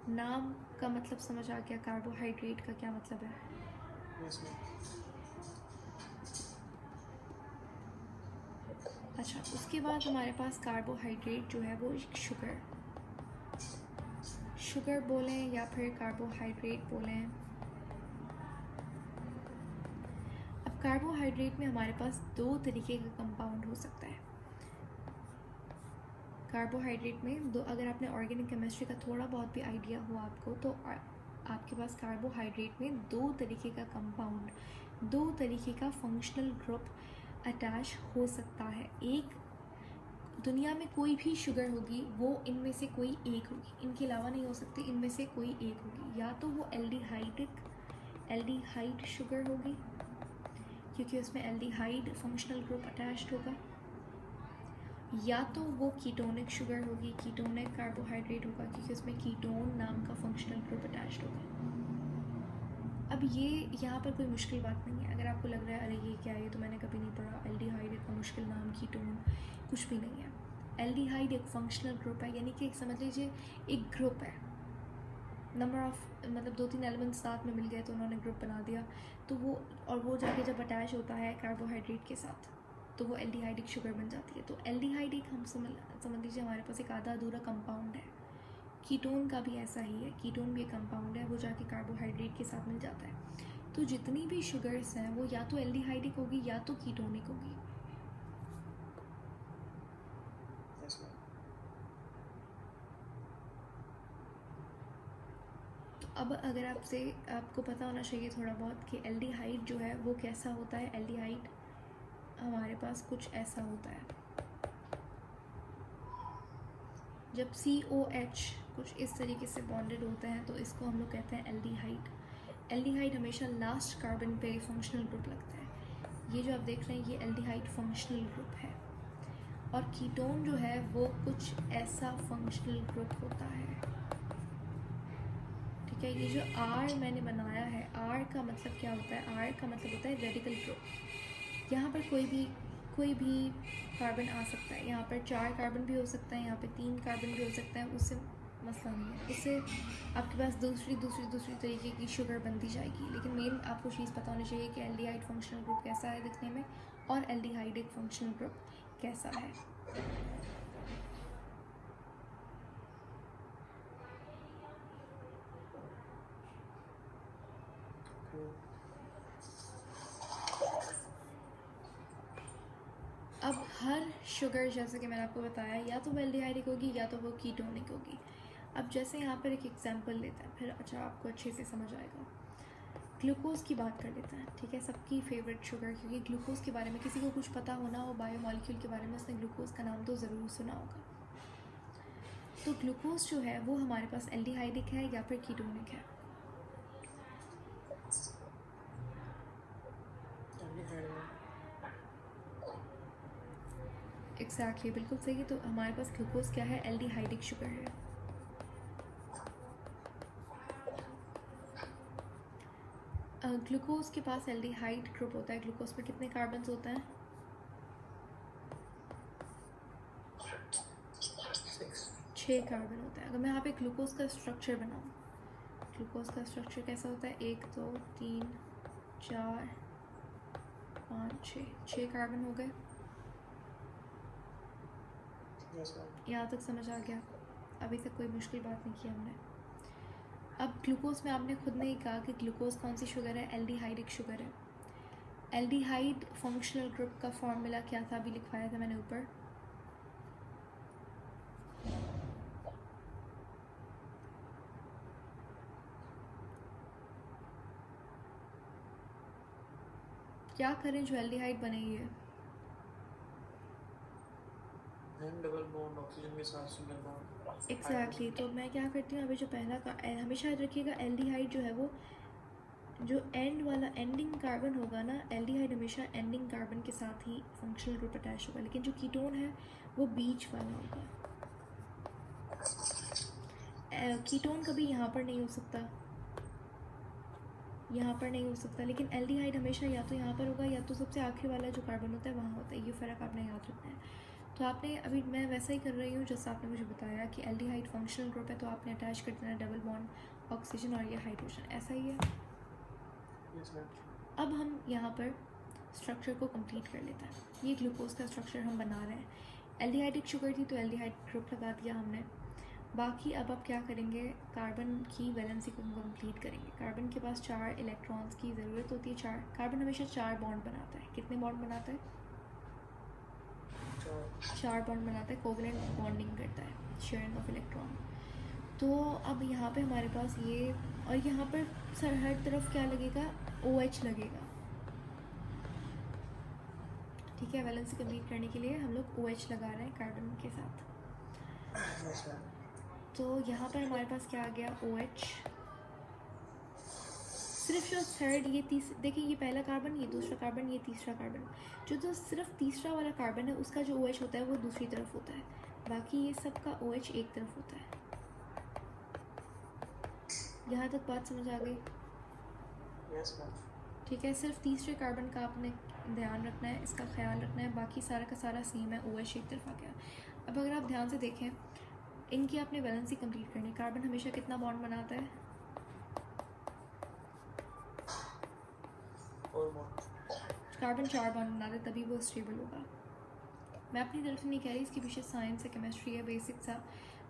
नाम का मतलब समझ आ गया, कार्बोहाइड्रेट का क्या मतलब है। Yes, ma'am. अच्छा, उसके बाद हमारे पास कार्बोहाइड्रेट जो है वो एक शुगर बोलें या फिर कार्बोहाइड्रेट बोलें। अब कार्बोहाइड्रेट में हमारे पास दो तरीके का कंपाउंड हो सकता है। कार्बोहाइड्रेट में दो, अगर आपने ऑर्गेनिक केमिस्ट्री का थोड़ा बहुत भी आइडिया हो आपको, तो आपके पास कार्बोहाइड्रेट में दो तरीके का कंपाउंड, दो तरीके का फंक्शनल ग्रुप अटैच हो सकता है। एक, दुनिया में कोई भी शुगर होगी वो इनमें से कोई एक होगी, इनके अलावा नहीं हो सकती, इनमें से कोई एक होगी। या तो वो एल्डिहाइड शुगर होगी क्योंकि उसमें एल्डिहाइड फंक्शनल ग्रुप अटैच्ड होगा, या तो वो कीटोनिक शुगर होगी, कीटोनिक कार्बोहाइड्रेट होगा क्योंकि उसमें कीटोन नाम का फंक्शनल ग्रुप अटैच्ड होगा। अब ये यहाँ पर कोई मुश्किल बात नहीं है। अगर आपको लग रहा है अरे ये क्या है, ये तो मैंने कभी नहीं पढ़ा, एल्डिहाइड इतना मुश्किल नाम, कीटोन, कुछ भी नहीं है। एल्डिहाइड एक फंक्शनल ग्रुप है, यानी कि समझ लीजिए एक ग्रुप है, नंबर ऑफ मतलब 2-3 एलिमेंट्स साथ में मिल गए तो उन्होंने ग्रुप बना दिया, तो वो, और वो जाके जब अटैच होता है कार्बोहाइड्रेट के साथ तो वो एल्डिहाइड एक शुगर बन जाती है। तो एल्डिहाइड एक, हम समझ लीजिए हमारे पास एक आधा अधूरा कंपाउंड है। कीटोन का भी ऐसा ही है, कीटोन भी एक कंपाउंड है, वो जाके कार्बोहाइड्रेट के साथ मिल जाता है। तो जितनी भी शुगर्स हैं वो या तो एल्डिहाइडिक होगी या तो कीटोनिक होगी। Yes, ma'am. तो अब अगर आपको पता होना चाहिए थोड़ा बहुत कि एल्डिहाइड जो है वो कैसा होता है। एल्डिहाइड हमारे पास कुछ ऐसा होता है, जब COH कुछ इस तरीके से बॉन्डेड होते हैं तो इसको हम लोग कहते हैं एल्डिहाइड। एल्डिहाइड हमेशा लास्ट कार्बन पे फंक्शनल ग्रुप लगता है। ये जो आप देख रहे हैं ये एल्डिहाइड फंक्शनल ग्रुप है। और कीटोन जो है वो कुछ ऐसा फंक्शनल ग्रुप होता है, ठीक है। ये जो R मैंने बनाया है, R का मतलब क्या होता है, R का मतलब होता है रेडिकल ग्रुप। यहाँ पर कोई भी कार्बन आ सकता है, यहाँ पर 4 कार्बन भी हो सकता है, यहाँ पे 3 कार्बन भी हो सकता है, उससे मसला नहीं है। उससे आपके पास दूसरी तरीके की शुगर बनती जाएगी। लेकिन मेन आपको चीज़ पता होनी चाहिए कि एल्डिहाइड फंक्शनल ग्रुप कैसा है दिखने में और एल्डिहाइड एक फंक्शनल ग्रुप कैसा है। Okay. अब हर शुगर, जैसे कि मैंने आपको बताया, या तो वो एल्डिहाइडिक होगी या तो वो कीटोनिक होगी। अब जैसे यहाँ पर एक एग्जांपल लेते हैं, फिर अच्छा आपको अच्छे से समझ आएगा। ग्लूकोज की बात कर लेते हैं, ठीक है, सबकी फेवरेट शुगर। क्योंकि ग्लूकोज के बारे में किसी को कुछ पता होना हो बायोमॉलिक्यूल के बारे में, उसने ग्लूकोज का नाम तो ज़रूर सुना होगा। तो ग्लूकोज जो है वो हमारे पास एल्डिहाइडिक है या फिर कीटोनिक है। Aldehyde, ma'am. एग्जैक्टली, बिल्कुल सही है। तो हमारे पास ग्लूकोज क्या है, एल्डिहाइडिक शुगर है। ग्लूकोज के पास एल्डिहाइड ग्रुप होता है। ग्लूकोज पर कितने कार्बन्स होते हैं, 6 कार्बन होता है। अगर मैं यहाँ पे ग्लूकोज का स्ट्रक्चर बनाऊँ, ग्लूकोज का स्ट्रक्चर कैसा होता है, 1 2 3 4 5 6 कार्बन हो गए। Yes, ma'am. यहाँ तक समझ आ गया, अभी तक कोई मुश्किल बात नहीं की हमने। अब ग्लूकोज में आपने खुद ने ही कहा कि ग्लूकोज कौन सी शुगर है, एल्डिहाइडिक शुगर है। एल्डिहाइड फंक्शनल ग्रुप का फॉर्मूला क्या था, अभी लिखवाया था मैंने ऊपर, क्या करें जो एल्डिहाइड बनेगी है। N डबल बॉन्ड ऑक्सीजन के साथ सिंगल बॉन्ड। एग्जैक्टली, तो मैं क्या करती हूँ, अभी जो पहला का हमेशा याद रखिएगा, एल्डिहाइड जो है वो जो एंड वाला एंडिंग कार्बन होगा ना, एल्डिहाइड हमेशा एंडिंग कार्बन के साथ ही फंक्शनल ग्रुप अटैच होगा, लेकिन जो कीटोन है वो बीच वाला होगा। कीटोन कभी यहाँ पर नहीं हो सकता, यहाँ पर नहीं हो सकता, लेकिन एल्डिहाइड हमेशा या तो यहाँ पर होगा या तो सबसे आखिरी वाला जो कार्बन होता है वहाँ होता है। ये फ़र्क आपने याद रखना है। तो आपने अभी, मैं वैसा ही कर रही हूँ जैसा आपने मुझे बताया कि एल्डिहाइड फंक्शनल ग्रुप है, तो आपने अटैच कर देना डबल बॉन्ड ऑक्सीजन और ये हाइड्रोजन, ऐसा ही है। Yes ma'am. अब हम यहाँ पर स्ट्रक्चर को कंप्लीट कर लेते हैं। ये ग्लूकोज का स्ट्रक्चर हम बना रहे हैं। एल्डिहाइडिक शुगर थी तो एल्डिहाइड ग्रुप लगा दिया हमने। बाकी अब आप क्या करेंगे, कार्बन की वैलेंसी को कंप्लीट करेंगे। कार्बन के पास 4 इलेक्ट्रॉन्स की ज़रूरत होती है। 4, कार्बन हमेशा 4 बॉन्ड बनाता है। कितने बॉन्ड बनाता है? 4 बॉन्ड बनाता है, कोवलेंट बॉन्डिंग करता है, शेयरिंग ऑफ इलेक्ट्रॉन। तो अब यहाँ पे हमारे पास ये, और यहाँ पर सर हर तरफ क्या लगेगा, OH लगेगा। ठीक है, वैलेंसी कंप्लीट करने के लिए हम लोग OH लगा रहे हैं कार्बन के साथ। Yes ma'am. तो यहाँ पर हमारे पास क्या आ गया, OH। सिर्फ जो थर्ड, ये देखिए, ये पहला कार्बन, ये दूसरा कार्बन, ये तीसरा कार्बन। जो सिर्फ तीसरा वाला कार्बन है उसका जो OH होता है वो दूसरी तरफ होता है, बाकी ये सब का OH एक तरफ होता है। यहाँ तक बात समझ आ गई? Yes ma'am. ठीक है, सिर्फ तीसरे कार्बन का आपने ध्यान रखना है, इसका ख्याल रखना है, बाकी सारा का सारा सेम है, OH एक तरफ आ गया। अब अगर आप ध्यान से देखें, इनकी आपने वैलेंसी कंप्लीट करनी है। कार्बन हमेशा कितना बॉन्ड बनाता है? 4 बॉन्ड। कार्बन 4 बॉन्ड बनाता है, तभी वो स्टेबल होगा। मैं अपनी तरफ से नहीं कह रही, इसके पीछे साइंस है, केमिस्ट्री है, बेसिक सा।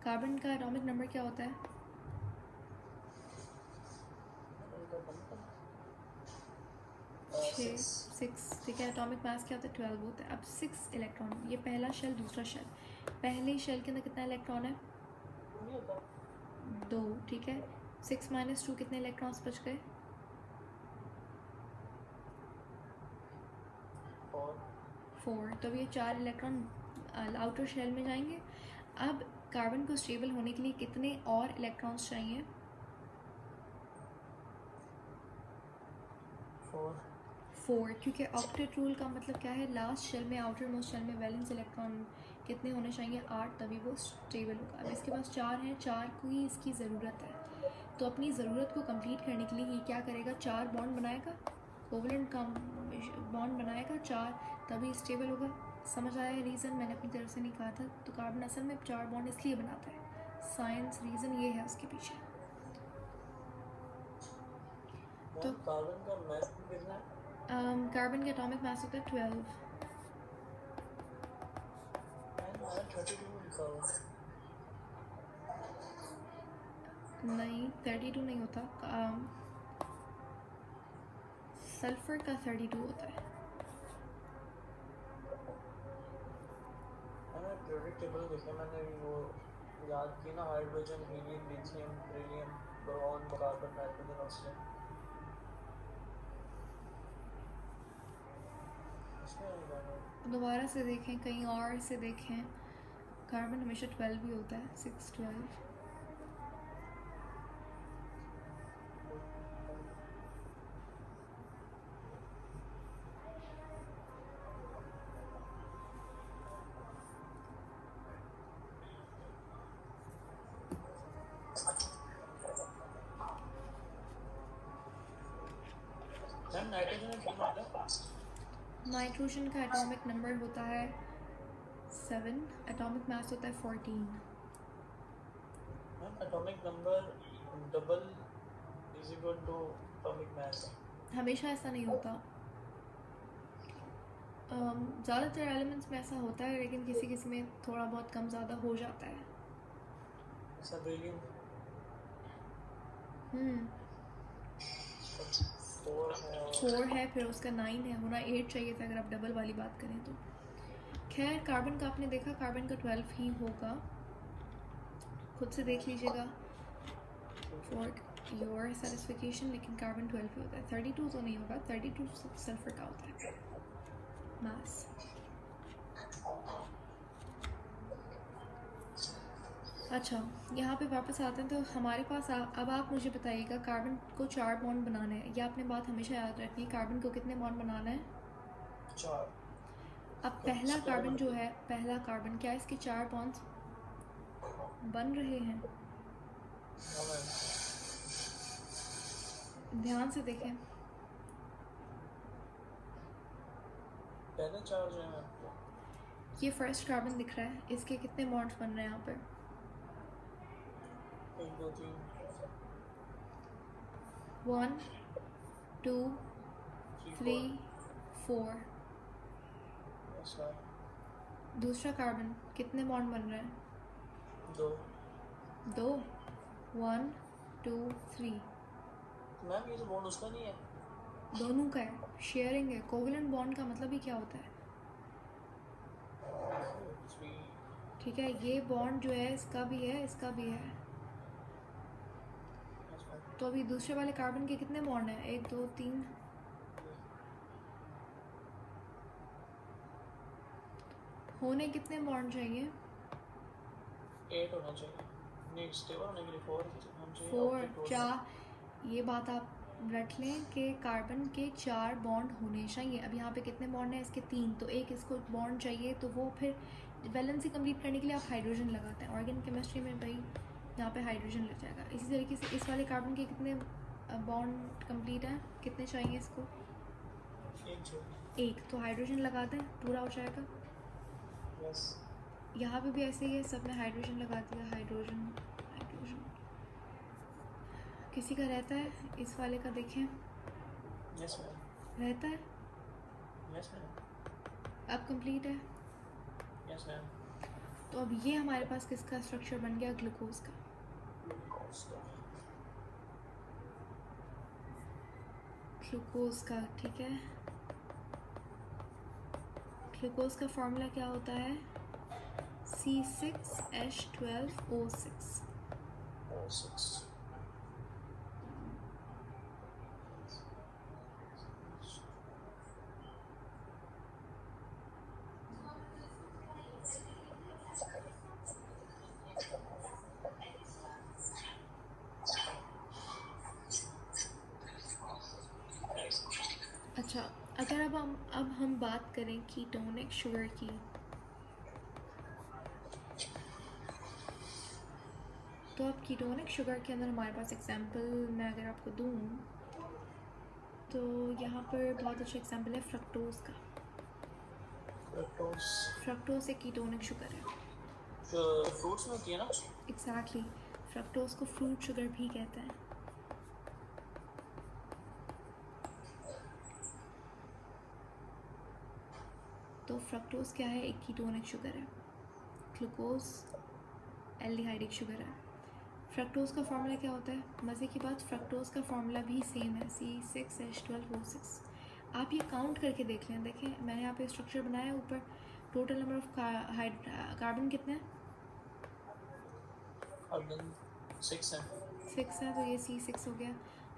कार्बन का एटॉमिक नंबर क्या होता है? 6। ठीक है, एटॉमिक मास क्या होता है? 12 होता है। अब 6 इलेक्ट्रॉन, ये पहला शेल, दूसरा शेल। पहले शेल के अंदर कितना इलेक्ट्रॉन है? 2। ठीक है, 6 - 2 कितने इलेक्ट्रॉन्स बच गए? 4। तो ये 4 इलेक्ट्रॉन आउटर शेल में जाएंगे। अब कार्बन को स्टेबल होने के लिए कितने और इलेक्ट्रॉन्स चाहिए? 4, क्योंकि ऑक्टेट रूल का मतलब क्या है, लास्ट शेल में, आउटर मोस्ट शेल में वैलेंस इलेक्ट्रॉन कितने होने चाहिए? 8, तभी वो स्टेबल होगा। अब इसके पास 4 हैं, 4 को ही इसकी ज़रूरत है। तो अपनी ज़रूरत को कंप्लीट करने के लिए ये क्या करेगा, 4 बॉन्ड बनाएगा, कोवलेंट का बॉन्ड बनाएगा 4, तभी स्टेबल होगा। समझ आया रीज़न? मैंने अपनी तरफ से नहीं कहा था। तो कार्बन असल में 4 बॉन्ड इसलिए बनाता है, साइंस रीज़न ये है उसके पीछे। तो कार्बन का मास कितना है? कार्बन का एटॉमिक मास होता है 12। 32 लिखा हुआ है। नहीं, 32 नहीं होता। सल्फर का 32 होता है। मैंने पीरियोडिक टेबल देखा, मैंने वो याद की ना, hydrogen, helium, lithium, beryllium, boron, carbon, nitrogen, oxygen. दोबारा से देखें, कहीं और से देखें। कार्बन हमेशा 12 ही होता है, 6, 12। नाइट्रोजन का एटॉमिक नंबर होता है 7, एटॉमिक मास होता है 14। Atomic number double is equal to atomic mass. हमेशा ऐसा नहीं होता, ज़्यादातर एलिमेंट्स में ऐसा होता है, लेकिन किसी किसी में थोड़ा बहुत कम ज़्यादा हो जाता है। ऐसा बेरिलियम 4 है, फिर उसका 9 है, होना 8 चाहिए था अगर आप डबल वाली बात करें तो। खैर, कार्बन का आपने देखा, कार्बन का 12 ही होगा, खुद से देख लीजिएगा फॉर योर सेटिस्फिकेशन। लेकिन कार्बन 12 ही होता है, 32 तो नहीं होगा, 32 सल्फर का होता है मास। अच्छा, यहाँ पे वापस आते हैं तो हमारे पास अब आप मुझे बताइएगा, कार्बन को 4 बॉन्ड बनाने हैं। ये आपने बात हमेशा याद रखनी है, कार्बन को कितने बॉन्ड बनाना है। 4। अब तो पहला स्क्वायर कार्बन बन जो गया। है, पहला कार्बन क्या इसके 4 बॉन्ड्स बन रहे हैं। हाँ मैम। ध्यान से देखें, पहले 4 जो है मैम। ये फर्स्ट कार्बन दिख रहा है, इसके कितने बॉन्ड्स बन रहे हैं यहाँ पर। 1 2 3 1 2 3 3 4। 4। Yes ma'am. दूसरा कार्बन कितने बॉन्ड बन रहे हैं। 2। 2 1 2 3। मैम ये तो बॉन्ड उसका नहीं है। दोनों का है, शेयरिंग है। कोवेलेंट बॉन्ड का मतलब ही क्या होता है, 3। ठीक है। ये बॉन्ड जो है इसका भी है, इसका भी है। Yes ma'am. तो अभी दूसरे वाले कार्बन के कितने बॉन्ड हैं, 1 2 3। होने कितने बॉन्ड चाहिए, 8 होना चाहिए। नहीं, स्टेबल होने के लिए 4 होना चाहिए। 4 4। ये बात आप रख लें कि कार्बन के 4 बॉन्ड होने चाहिए। अब यहाँ पे कितने बॉन्ड हैं, इसके 3, तो एक इसको बॉन्ड चाहिए, तो वो फिर वैलेंसी कंप्लीट करने के लिए आप हाइड्रोजन लगाते हैं। ऑर्गेनिक केमिस्ट्री में भाई यहाँ पे हाइड्रोजन लग जाएगा। इसी तरीके से इस वाले कार्बन के कितने बॉन्ड कंप्लीट हैं, कितने चाहिए इसको, 1 चाहिए। 1, तो हाइड्रोजन लगा दें, पूरा हो जाएगा। यस। यहाँ पे भी ऐसे ही है, सब में हाइड्रोजन लगा दिया, हाइड्रोजन हाइड्रोजन। किसी का रहता है, इस वाले का देखें, यस मैम। रहता है। Yes ma'am. अब कंप्लीट है। Yes ma'am. तो अब ये हमारे पास किसका स्ट्रक्चर बन गया, ग्लूकोज का। ग्लूकोज का, ठीक है। ग्लूकोज का फॉर्मूला क्या होता है, C6H12O6। 6। अच्छा, अगर अब हम बात करें कीटोनिक शुगर की, तो अब कीटोनिक शुगर के अंदर हमारे पास एग्जांपल मैं अगर आपको दूँ तो यहाँ पर बहुत अच्छा एग्जांपल है फ्रक्टोज का। फ्रक्टोज एक कीटोनिक शुगर है। फ्रूट्स में होती है ना। एग्जैक्टली, फ्रक्टोज को फ्रूट शुगर भी कहते हैं। तो फ्रक्टोज क्या है, एक कीटोनिक शुगर है। ग्लूकोज एल्डिहाइडिक शुगर है। फ्रक्टोज का फार्मूला क्या होता है, मज़े की बात, फ्रक्टोज का फार्मूला भी सेम है, C6H12O6। आप ये काउंट करके देख लें, देखें मैंने यहाँ पे स्ट्रक्चर बनाया है, ऊपर टोटल नंबर ऑफ कार्बन कितने हैं, कार्बन 6 है। 6 है, तो ये C6 हो गया।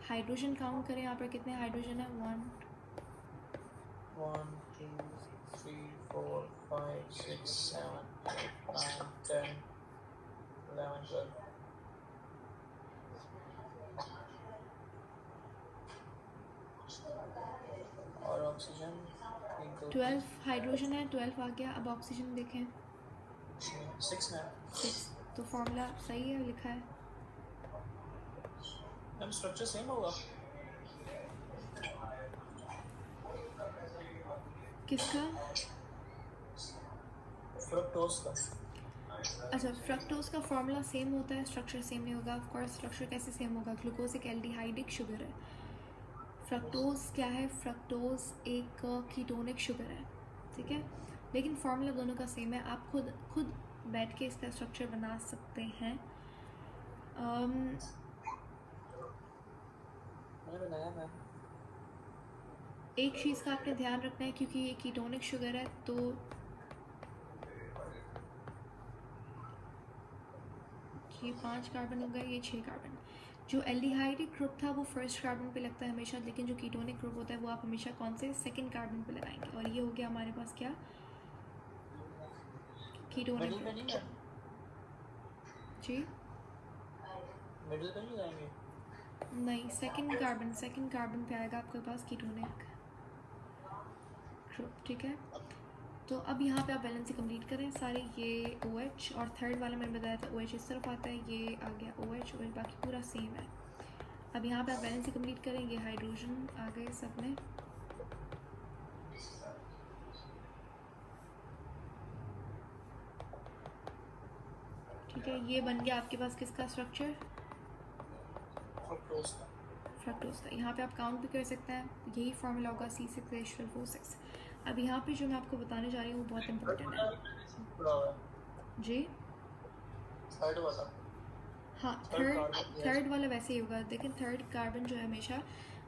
हाइड्रोजन काउंट करें, यहाँ पर कितने हाइड्रोजन है, 1 1 2 3 4 5 6 7 8 9 10 11 12। और ऑक्सीजन 12 हाइड्रोजन है, 12 आ गया। अब ऑक्सीजन देखें, 6 है। 6, तो फार्मूला सही है, लिखा है। मैम स्ट्रक्चर सेम होगा। किसका, फ्रक्टोज का। अच्छा, फ्रक्टोज का फार्मूला सेम होता है, स्ट्रक्चर सेम नहीं होगा। ऑफ कोर्स स्ट्रक्चर कैसे सेम होगा, ग्लूकोज एक एल्डिहाइडिक शुगर है। फ्रक्टोज क्या है, फ्रक्टोज एक कीटोनिक शुगर है, ठीक है। लेकिन फार्मूला दोनों का सेम है। आप खुद बैठ के इसका स्ट्रक्चर बना सकते हैं। मैंने बनाया मैम। एक चीज़ का आपने ध्यान रखना है, क्योंकि ये कीटोनिक शुगर है, तो ये 5 कार्बन हो गए, ये 6 कार्बन। जो एल्डिहाइडिक ग्रुप था वो फर्स्ट कार्बन पे लगता है हमेशा, लेकिन जो कीटोनिक ग्रुप होता है वो आप हमेशा कौन से, सेकंड कार्बन पे लगाएंगे। और ये हो गया हमारे पास क्या, कीटोनिक ग्रुप। जी मिडिल पे नहीं जाएंगे? नहीं, सेकंड कार्बन पे आएगा आपके पास कीटोनिक ग्रुप, ठीक है। तो अब यहाँ पे आप बैलेंस कंप्लीट करें सारे, ये OH और थर्ड वाला मैंने बताया था OH इस तरफ आता है, ये आ गया OH बाकी पूरा सेम है। अब यहाँ पे आप बैलेंस कंप्लीट करें, ये हाइड्रोजन आ गए सब में, ठीक है। ये बन गया आपके पास किसका स्ट्रक्चर, फ्रक्टोज का। फ्रक्टोज का। यहाँ पे आप काउंट भी कर सकते हैं, यही फार्मूला होगा C6H12O6। अब यहाँ पे जो मैं आपको बताने जा रही हूँ वो बहुत इंपॉर्टेंट है जी। थर्ड वाला, हाँ, थर्ड वाला वैसे ही होगा, लेकिन थर्ड कार्बन जो है हमेशा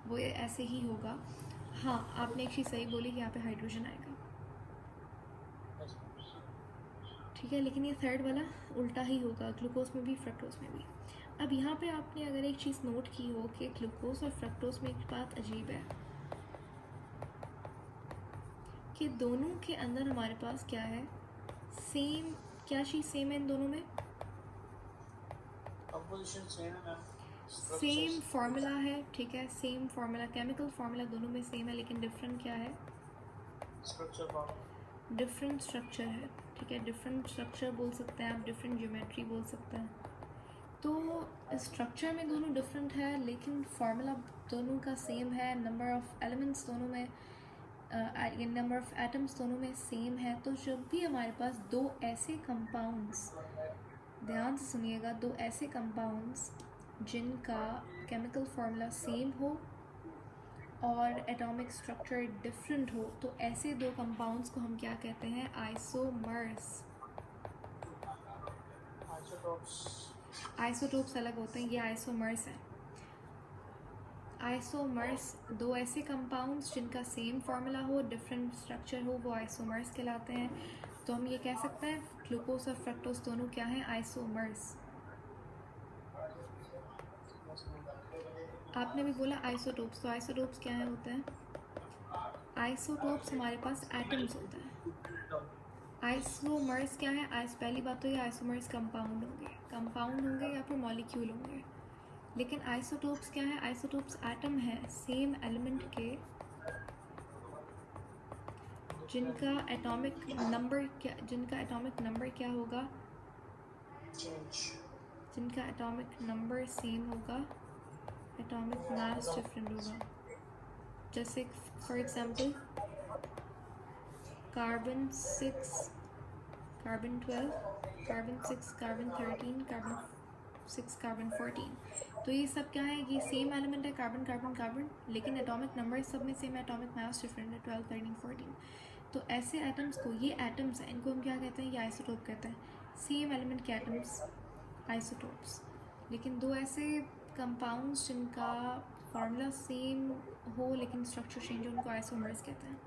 वो ऐसे ही होगा। हाँ, आपने एक चीज़ सही बोली कि यहाँ पे हाइड्रोजन आएगा, ठीक है, लेकिन ये थर्ड वाला उल्टा ही होगा, ग्लूकोज में भी फ्रक्टोज में भी। अब यहाँ पे आपने अगर एक चीज़ नोट की हो कि ग्लूकोज और फ्रक्टोज में एक बात अजीब है कि दोनों के अंदर हमारे पास क्या है, सेम, क्या चीज़ सेम है इन दोनों में, कंपोजिशन सेम है, सेम फार्मूला है, ठीक है, सेम फार्मूला, केमिकल फार्मूला दोनों में सेम है, लेकिन डिफरेंट क्या है, स्ट्रक्चर, डिफरेंट स्ट्रक्चर है, ठीक है। डिफरेंट स्ट्रक्चर बोल सकते हैं आप, डिफरेंट ज्योमेट्री बोल सकते हैं। तो स्ट्रक्चर में दोनों डिफरेंट है, लेकिन फार्मूला दोनों का सेम है, नंबर ऑफ एलिमेंट्स दोनों में, नंबर ऑफ एटम्स दोनों में सेम है। तो जब भी हमारे पास दो ऐसे कंपाउंड्स, ध्यान से सुनिएगा, दो ऐसे कंपाउंड्स जिनका केमिकल फार्मूला सेम हो और एटॉमिक स्ट्रक्चर डिफरेंट हो, तो ऐसे दो कंपाउंड्स को हम क्या कहते हैं, आइसोमर्स। आइसोटोप्स अलग होते हैं, ये आइसोमर्स हैं। आइसोमर्स, दो ऐसे कंपाउंड्स जिनका सेम फार्मूला हो, डिफरेंट स्ट्रक्चर हो, वो आइसोमर्स कहलाते हैं। तो हम ये कह सकते हैं ग्लूकोज और फ्रक्टोज दोनों क्या हैं, आइसोमर्स। आपने भी बोला आइसोटोप्स, तो आइसोटोप्स क्या है होते हैं, आइसोटोप्स हमारे पास एटम्स होते हैं। आइसोमर्स क्या है, पहली बात तो ये आइसोमर्स कंपाउंड होंगे या फिर मॉलिक्यूल होंगे। लेकिन आइसोटोप्स क्या है, आइसोटोप्स एटम है सेम एलिमेंट के जिनका एटॉमिक नंबर क्या होगा, जिनका एटॉमिक नंबर सेम होगा, एटॉमिक मास डिफरेंट होगा। जैसे for example carbon 6, carbon 12, carbon 6, carbon 13, carbon 6, carbon 14। तो ये सब क्या है, ये सेम एलिमेंट है, कार्बन कार्बन कार्बन, लेकिन एटॉमिक नंबर सब में सेम है, एटॉमिक मास डिफरेंट है, 12, 13, 14। तो ऐसे एटम्स को, ये एटम्स हैं, इनको हम क्या कहते हैं, ये आइसोटोप कहते हैं। सेम एलिमेंट के एटम्स आइसोटोप्स। लेकिन दो ऐसे कंपाउंड्स जिनका फार्मूला सेम हो लेकिन स्ट्रक्चर चेंज हो, उनको आइसोमर्स कहते हैं।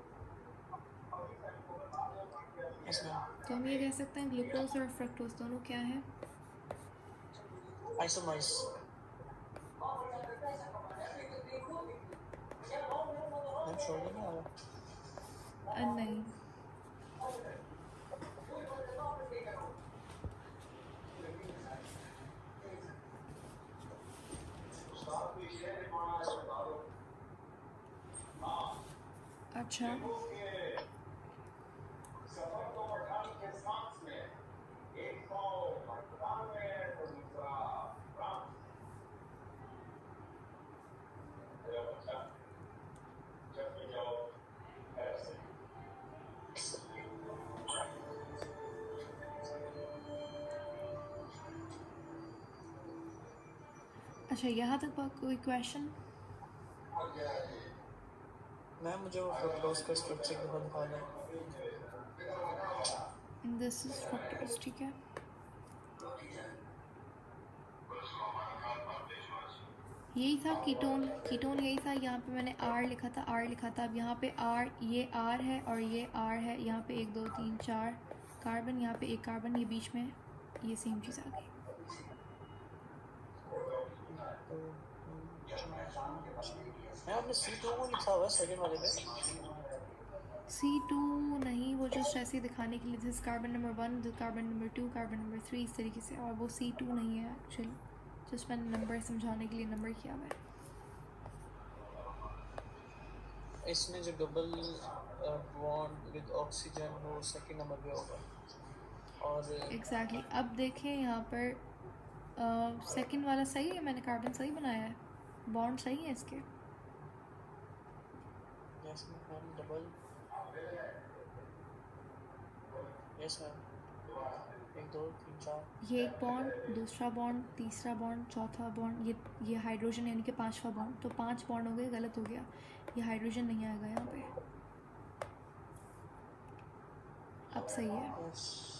तो हम ये कह सकते हैं ग्लूकोज और फ्रक्टोज दोनों क्या है, आइसोमर्स। नहीं। अच्छा, अच्छा, यहाँ तक कोई क्वेश्चन? मैम मुझे वो फ्रक्टोज का स्ट्रक्चर भी बताना है। दिस इज फ्रक्टोज, ठीक है। यही था कीटोन यही था। यहाँ पे मैंने R लिखा था, अब यहाँ पे R, ये R है और ये R है, यहाँ पे 1 2 3 4 कार्बन, यहाँ पे एक कार्बन, ये बीच में ये सेम चीज़ आ गई। आपने C2 को लिखा हुआ है सेकंड वाले पे? C2 नहीं, वो जस्ट ऐसे ही दिखाने के लिए this carbon number 1, this carbon number 2, carbon number 3, इस तरीके से, और वो C2 नहीं है एक्चुअली, जस्ट मैंने नंबर समझाने के लिए नंबर किया हुआ है। इसमें जो डबल बॉन्ड विद ऑक्सीजन वो सेकंड नंबर पे होगा। और एग्जैक्टली अब देखें यहाँ पर सेकंड वाला सही है, मैंने कार्बन सही बनाया है, बॉन्ड सही है इसके। Yes ma'am double, yes ma'am 1 2 3 4 ये एक बॉन्ड, दूसरा बॉन्ड, तीसरा बॉन्ड, चौथा बॉन्ड, ये हाइड्रोजन यानी कि पांचवा बॉन्ड, तो 5 बॉन्ड हो गए, गलत हो गया, ये हाइड्रोजन नहीं आएगा यहाँ पे। अब सही है। Yes.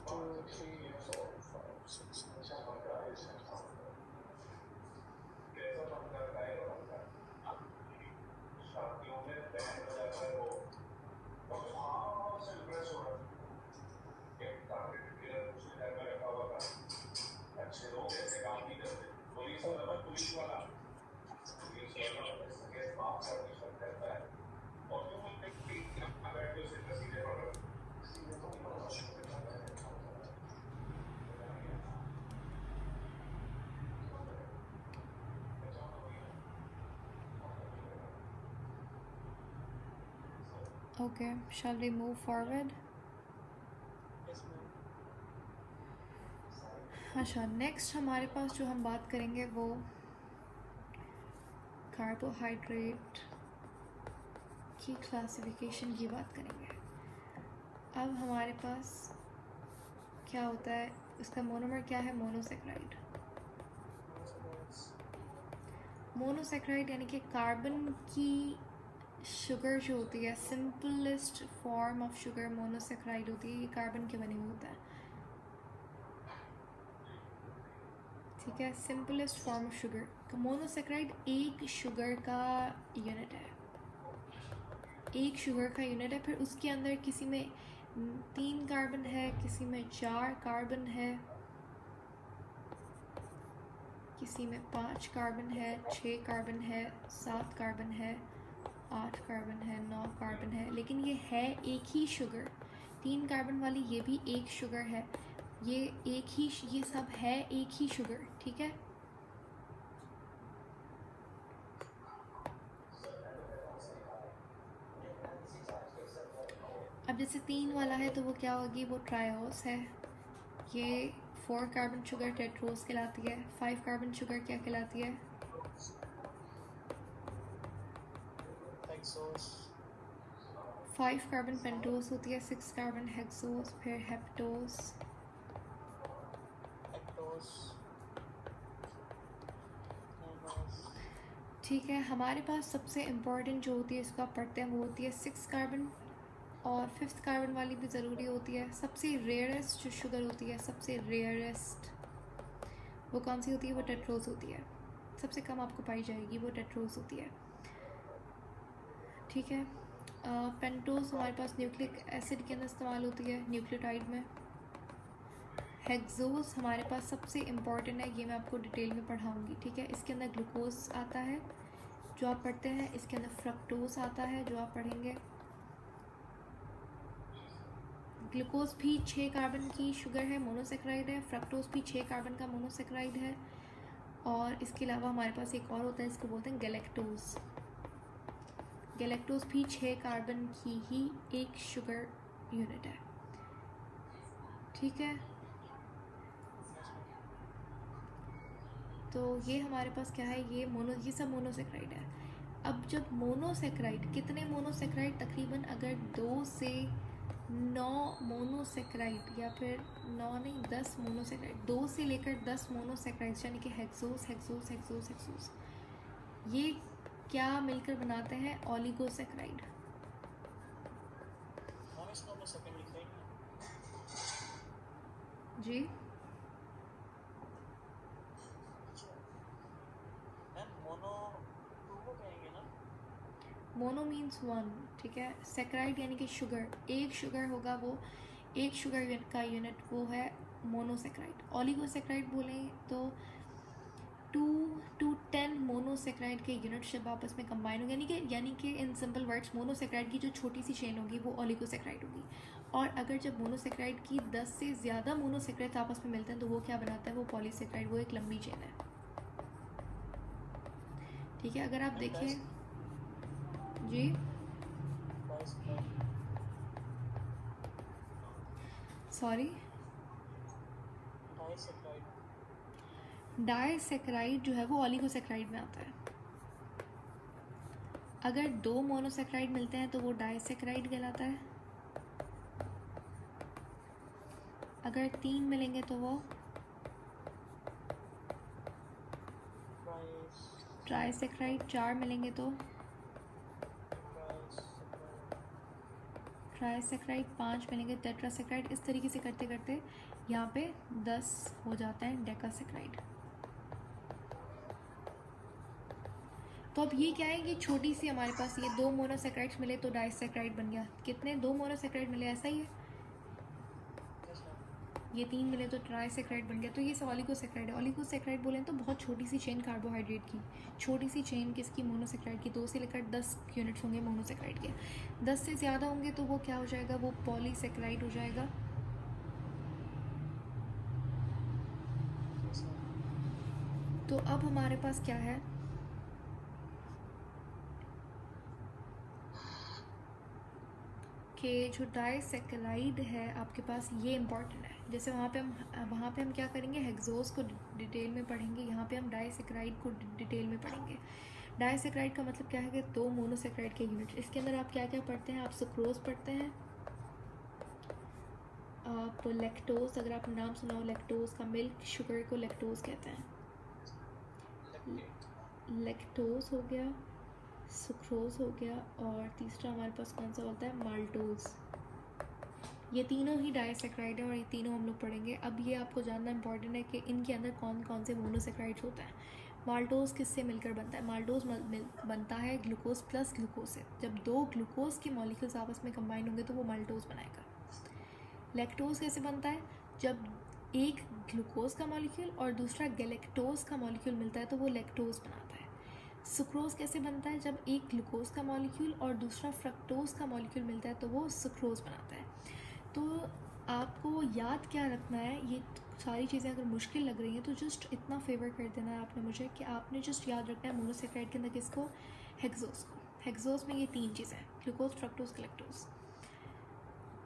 Two, three, four, five, six, seven. Okay, shall we move forward? Yes, ma'am. अच्छा, नेक्स्ट हमारे पास जो हम बात करेंगे वो कार्बोहाइड्रेट की क्लासिफिकेशन की बात करेंगे। अब हमारे पास क्या होता है, इसका मोनोमर क्या है, मोनोसेक्राइड। मोनोसेक्राइड यानी कि कार्बन की शुगर जो होती है, simplest form of sugar monosaccharide होती है, ये कार्बन के बने हुए होता है, ठीक है, simplest form of sugar. Monosaccharide एक शुगर का यूनिट है, एक शुगर का यूनिट है, फिर उसके अंदर किसी में 3 कार्बन है, किसी में 4 कार्बन है, किसी में 5 कार्बन है, 6 कार्बन है, 7 कार्बन है, 8 कार्बन है, 9 कार्बन है, लेकिन ये है एक ही शुगर। 3 कार्बन वाली ये भी एक शुगर है, ये एक ही, ये सब है एक ही शुगर, ठीक है। अब जैसे 3 वाला है तो वो क्या होगी, वो ट्रायोस है, ये 4 कार्बन शुगर टेट्रोस कहलाती है, 5 कार्बन शुगर क्या कहलाती है, Hexose. 5 कार्बन पेंटोस होती है, 6 कार्बन हेक्सोस, फिर हेप्टोस, Hectose. Monos. ठीक है। हमारे पास सबसे इम्पॉर्टेंट जो होती है, इसको आप पढ़ते हैं, वो होती है 6 कार्बन, और 5th कार्बन वाली भी ज़रूरी होती है। सबसे रेयरेस्ट जो शुगर होती है, सबसे रेयरेस्ट वो कौन सी होती है, वो टेट्रोस होती है, सबसे कम आपको पाई जाएगी वो टेट्रोस होती है, ठीक है। पेंटोस हमारे पास न्यूक्लिक एसिड के अंदर इस्तेमाल होती है, न्यूक्लियोटाइड में। हेक्सोस हमारे पास सबसे इम्पॉर्टेंट है, ये मैं आपको डिटेल में पढ़ाऊँगी, ठीक है। इसके अंदर ग्लूकोज आता है जो आप पढ़ते हैं, इसके अंदर फ्रक्टोस आता है जो आप पढ़ेंगे। ग्लूकोज भी 6 कार्बन की शुगर है, मोनोसेक्राइड है। फ्रक्टोज भी 6 कार्बन का मोनोसेक्राइड है। और इसके अलावा हमारे पास एक और होता है, इसको बोलते हैं गैलेक्टोज। गैलेक्टोज भी 6 कार्बन की ही एक शुगर यूनिट है, ठीक है। तो ये हमारे पास क्या है, ये सब मोनोसेक्राइड है। अब जब मोनोसेक्राइड, कितने मोनोसेक्राइड, तकरीबन अगर 2 से 9 मोनोसेक्राइड, या फिर 9 नहीं 10 मोनोसेक्राइड, 2 से लेकर 10 मोनोसेक्राइड यानी कि हेक्सोस हेक्सोस हेक्सोस हेक्सोस, ये क्या मिलकर बनाते हैं, ओलिगोसेक्राइड। मैम इसको हमने सेकंड लिखा ही नहीं। जी मैम मोनो 2 को कहेंगे ना। मोनो मीन्स वन, ठीक है। सेक्राइड यानी कि शुगर, एक शुगर होगा वो, एक शुगर का यूनिट वो है मोनोसेक्राइड। ऑलिगोसेक्राइड बोलें तो 2 to 10 मोनोसेक्राइड के यूनिट जब आपस में कंबाइन होंगे, यानी कि इन सिंपल वर्ड्स मोनोसेक्राइड की जो छोटी सी चेन होगी वो ऑलिगोसेक्राइड होगी। और अगर जब मोनोसेक्राइड की 10 से ज़्यादा मोनोसेक्राइड आपस में मिलते हैं तो वो क्या बनाता है, वो पॉलीसेक्राइड, वो एक लंबी चेन है, ठीक है। अगर आप देखें जी, सॉरी, डाइसेक्राइड जो है वो ऑलिगोसेक्राइड में आता है। अगर 2 मोनोसेक्राइड मिलते हैं तो वो डाइसेक्राइड कहलाता है। अगर 3 मिलेंगे तो वो ट्राइसेक्राइड, 4 मिलेंगे तो ट्राइसेक्राइड, 5 मिलेंगे टेट्रासेक्राइड। इस तरीके से करते करते यहाँ पे 10 हो जाता है डेकासेक्राइड। तो अब ये क्या है कि छोटी सी हमारे पास ये 2 मोनोसेक्राइड्स मिले तो डाइसेक्राइड बन गया। कितने, 2 मोनोसेक्राइड मिले, ऐसा ही है। ये 3 मिले तो ट्राइसेक्राइड बन गया। तो ये ऑलिगोसेक्राइड है। ऑलिगोसेक्राइड बोलें तो बहुत छोटी सी चेन कार्बोहाइड्रेट की, छोटी सी चेन किसकी, मोनोसेक्राइड की। 2 से लेकर 10 यूनिट्स होंगे मोनोसेक्राइड के। 10 से ज़्यादा होंगे तो वो क्या हो जाएगा, वो पॉलीसेक्राइड हो जाएगा। तो अब हमारे पास क्या है कि जो डाइसेक्राइड है आपके पास, ये इम्पॉर्टेंट है। जैसे वहाँ पे हम क्या करेंगे, हेक्सोस को डिटेल में पढ़ेंगे, यहाँ पे हम डाइसेक्राइड को डिटेल में पढ़ेंगे। डाइसेक्राइड का मतलब क्या है कि 2 मोनोसेक्राइड के यूनिट। इसके अंदर आप क्या क्या पढ़ते हैं, आप सुक्रोज पढ़ते हैं, आप लैक्टोज, अगर आपने नाम सुना हो लैक्टोज का, मिल्क शुगर को लैक्टोज कहते हैं। लैक्टोज हो गया, सुक्रोज हो गया, और तीसरा हमारे पास कौन सा होता है, माल्टोज। ये तीनों ही डाइसेक्राइड है और ये तीनों हम लोग पढ़ेंगे। अब ये आपको जानना इंपॉर्टेंट है कि इनके अंदर कौन कौन से मोनोसेक्राइड्स होते हैं। माल्टोज किससे मिलकर बनता है, माल्टोज बनता है ग्लूकोज प्लस ग्लूकोज से। जब 2 ग्लूकोज के मॉलिक्यूल्स आपस में कंबाइन होंगे तो वो माल्टोज बनाएगा। लैक्टोज कैसे बनता है, जब एक ग्लूकोज का मॉलिक्यूल और दूसरा गैलेक्टोज का मॉलिक्यूल मिलता है तो वो लैक्टोज बनाता है। सुक्रोज कैसे बनता है, जब एक ग्लूकोज का मॉलिक्यूल और दूसरा फ्रक्टोज का मॉलिक्यूल मिलता है तो वो सुक्रोज बनाता है। तो आपको याद क्या रखना है, ये सारी चीज़ें अगर मुश्किल लग रही हैं तो जस्ट इतना फेवर कर देना है आपने मुझे कि आपने जस्ट याद रखना है मोनोसेक्राइड के अंदर किसको, हेक्सोस को। हेक्सोस में ये 3 चीज़ें हैं, ग्लूकोज, फ्रक्टोज, गैलेक्टोज।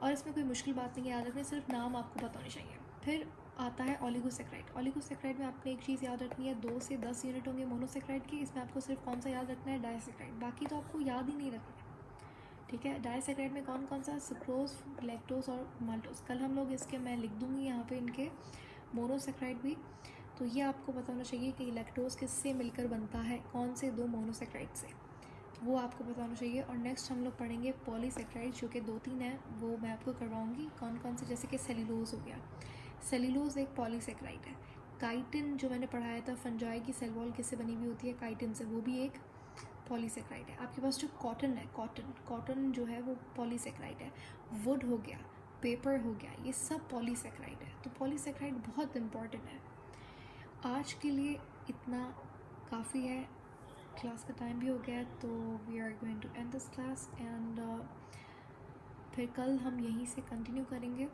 और इसमें कोई मुश्किल बात नहीं है याद रखनी, सिर्फ नाम आपको पता होनी चाहिए। फिर आता है ऑलिगोसेक्राइड। ऑलिगोसेक्राइड में आपने एक चीज़ याद रखनी है, 2 से 10 यूनिट होंगे मोनोसेक्राइड के। इसमें आपको सिर्फ कौन सा याद रखना है, डाइसेक्राइड, बाकी तो आपको याद ही नहीं रखना है, ठीक है। डाइसेक्राइड में कौन कौन सा, सुक्रोज, लैक्टोज और माल्टोज। कल हम लोग इसके, मैं लिख दूँगी यहाँ पे इनके मोनोसेक्राइड भी। तो ये आपको पता होना चाहिए कि लैक्टोज किससे मिलकर बनता है, कौन से 2 मोनोसेक्राइड से, वो आपको पता होना चाहिए। और नेक्स्ट हम लोग पढ़ेंगे पॉलीसेक्राइड, जो कि 2-3 हैं, वो मैं आपको करवाऊँगी कौन कौन से। जैसे कि सेल्यूलोज हो गया, सेल्यूलोज एक पॉलीसेक्राइड है। काइटिन जो मैंने पढ़ाया था, फंजाई की सेल वॉल किससे बनी हुई होती है, काइटिन से, वो भी एक पॉलीसेक्राइड है। आपके पास जो कॉटन है, कॉटन जो है वो पॉलीसेक्राइड है। वुड हो गया, पेपर हो गया, ये सब पॉलीसेक्राइड है। तो पॉलीसेक्राइड बहुत इंपॉर्टेंट है। आज के लिए इतना काफ़ी है, क्लास का टाइम भी हो गया, तो we are going to end this class and फिर कल हम यहीं से कंटिन्यू करेंगे।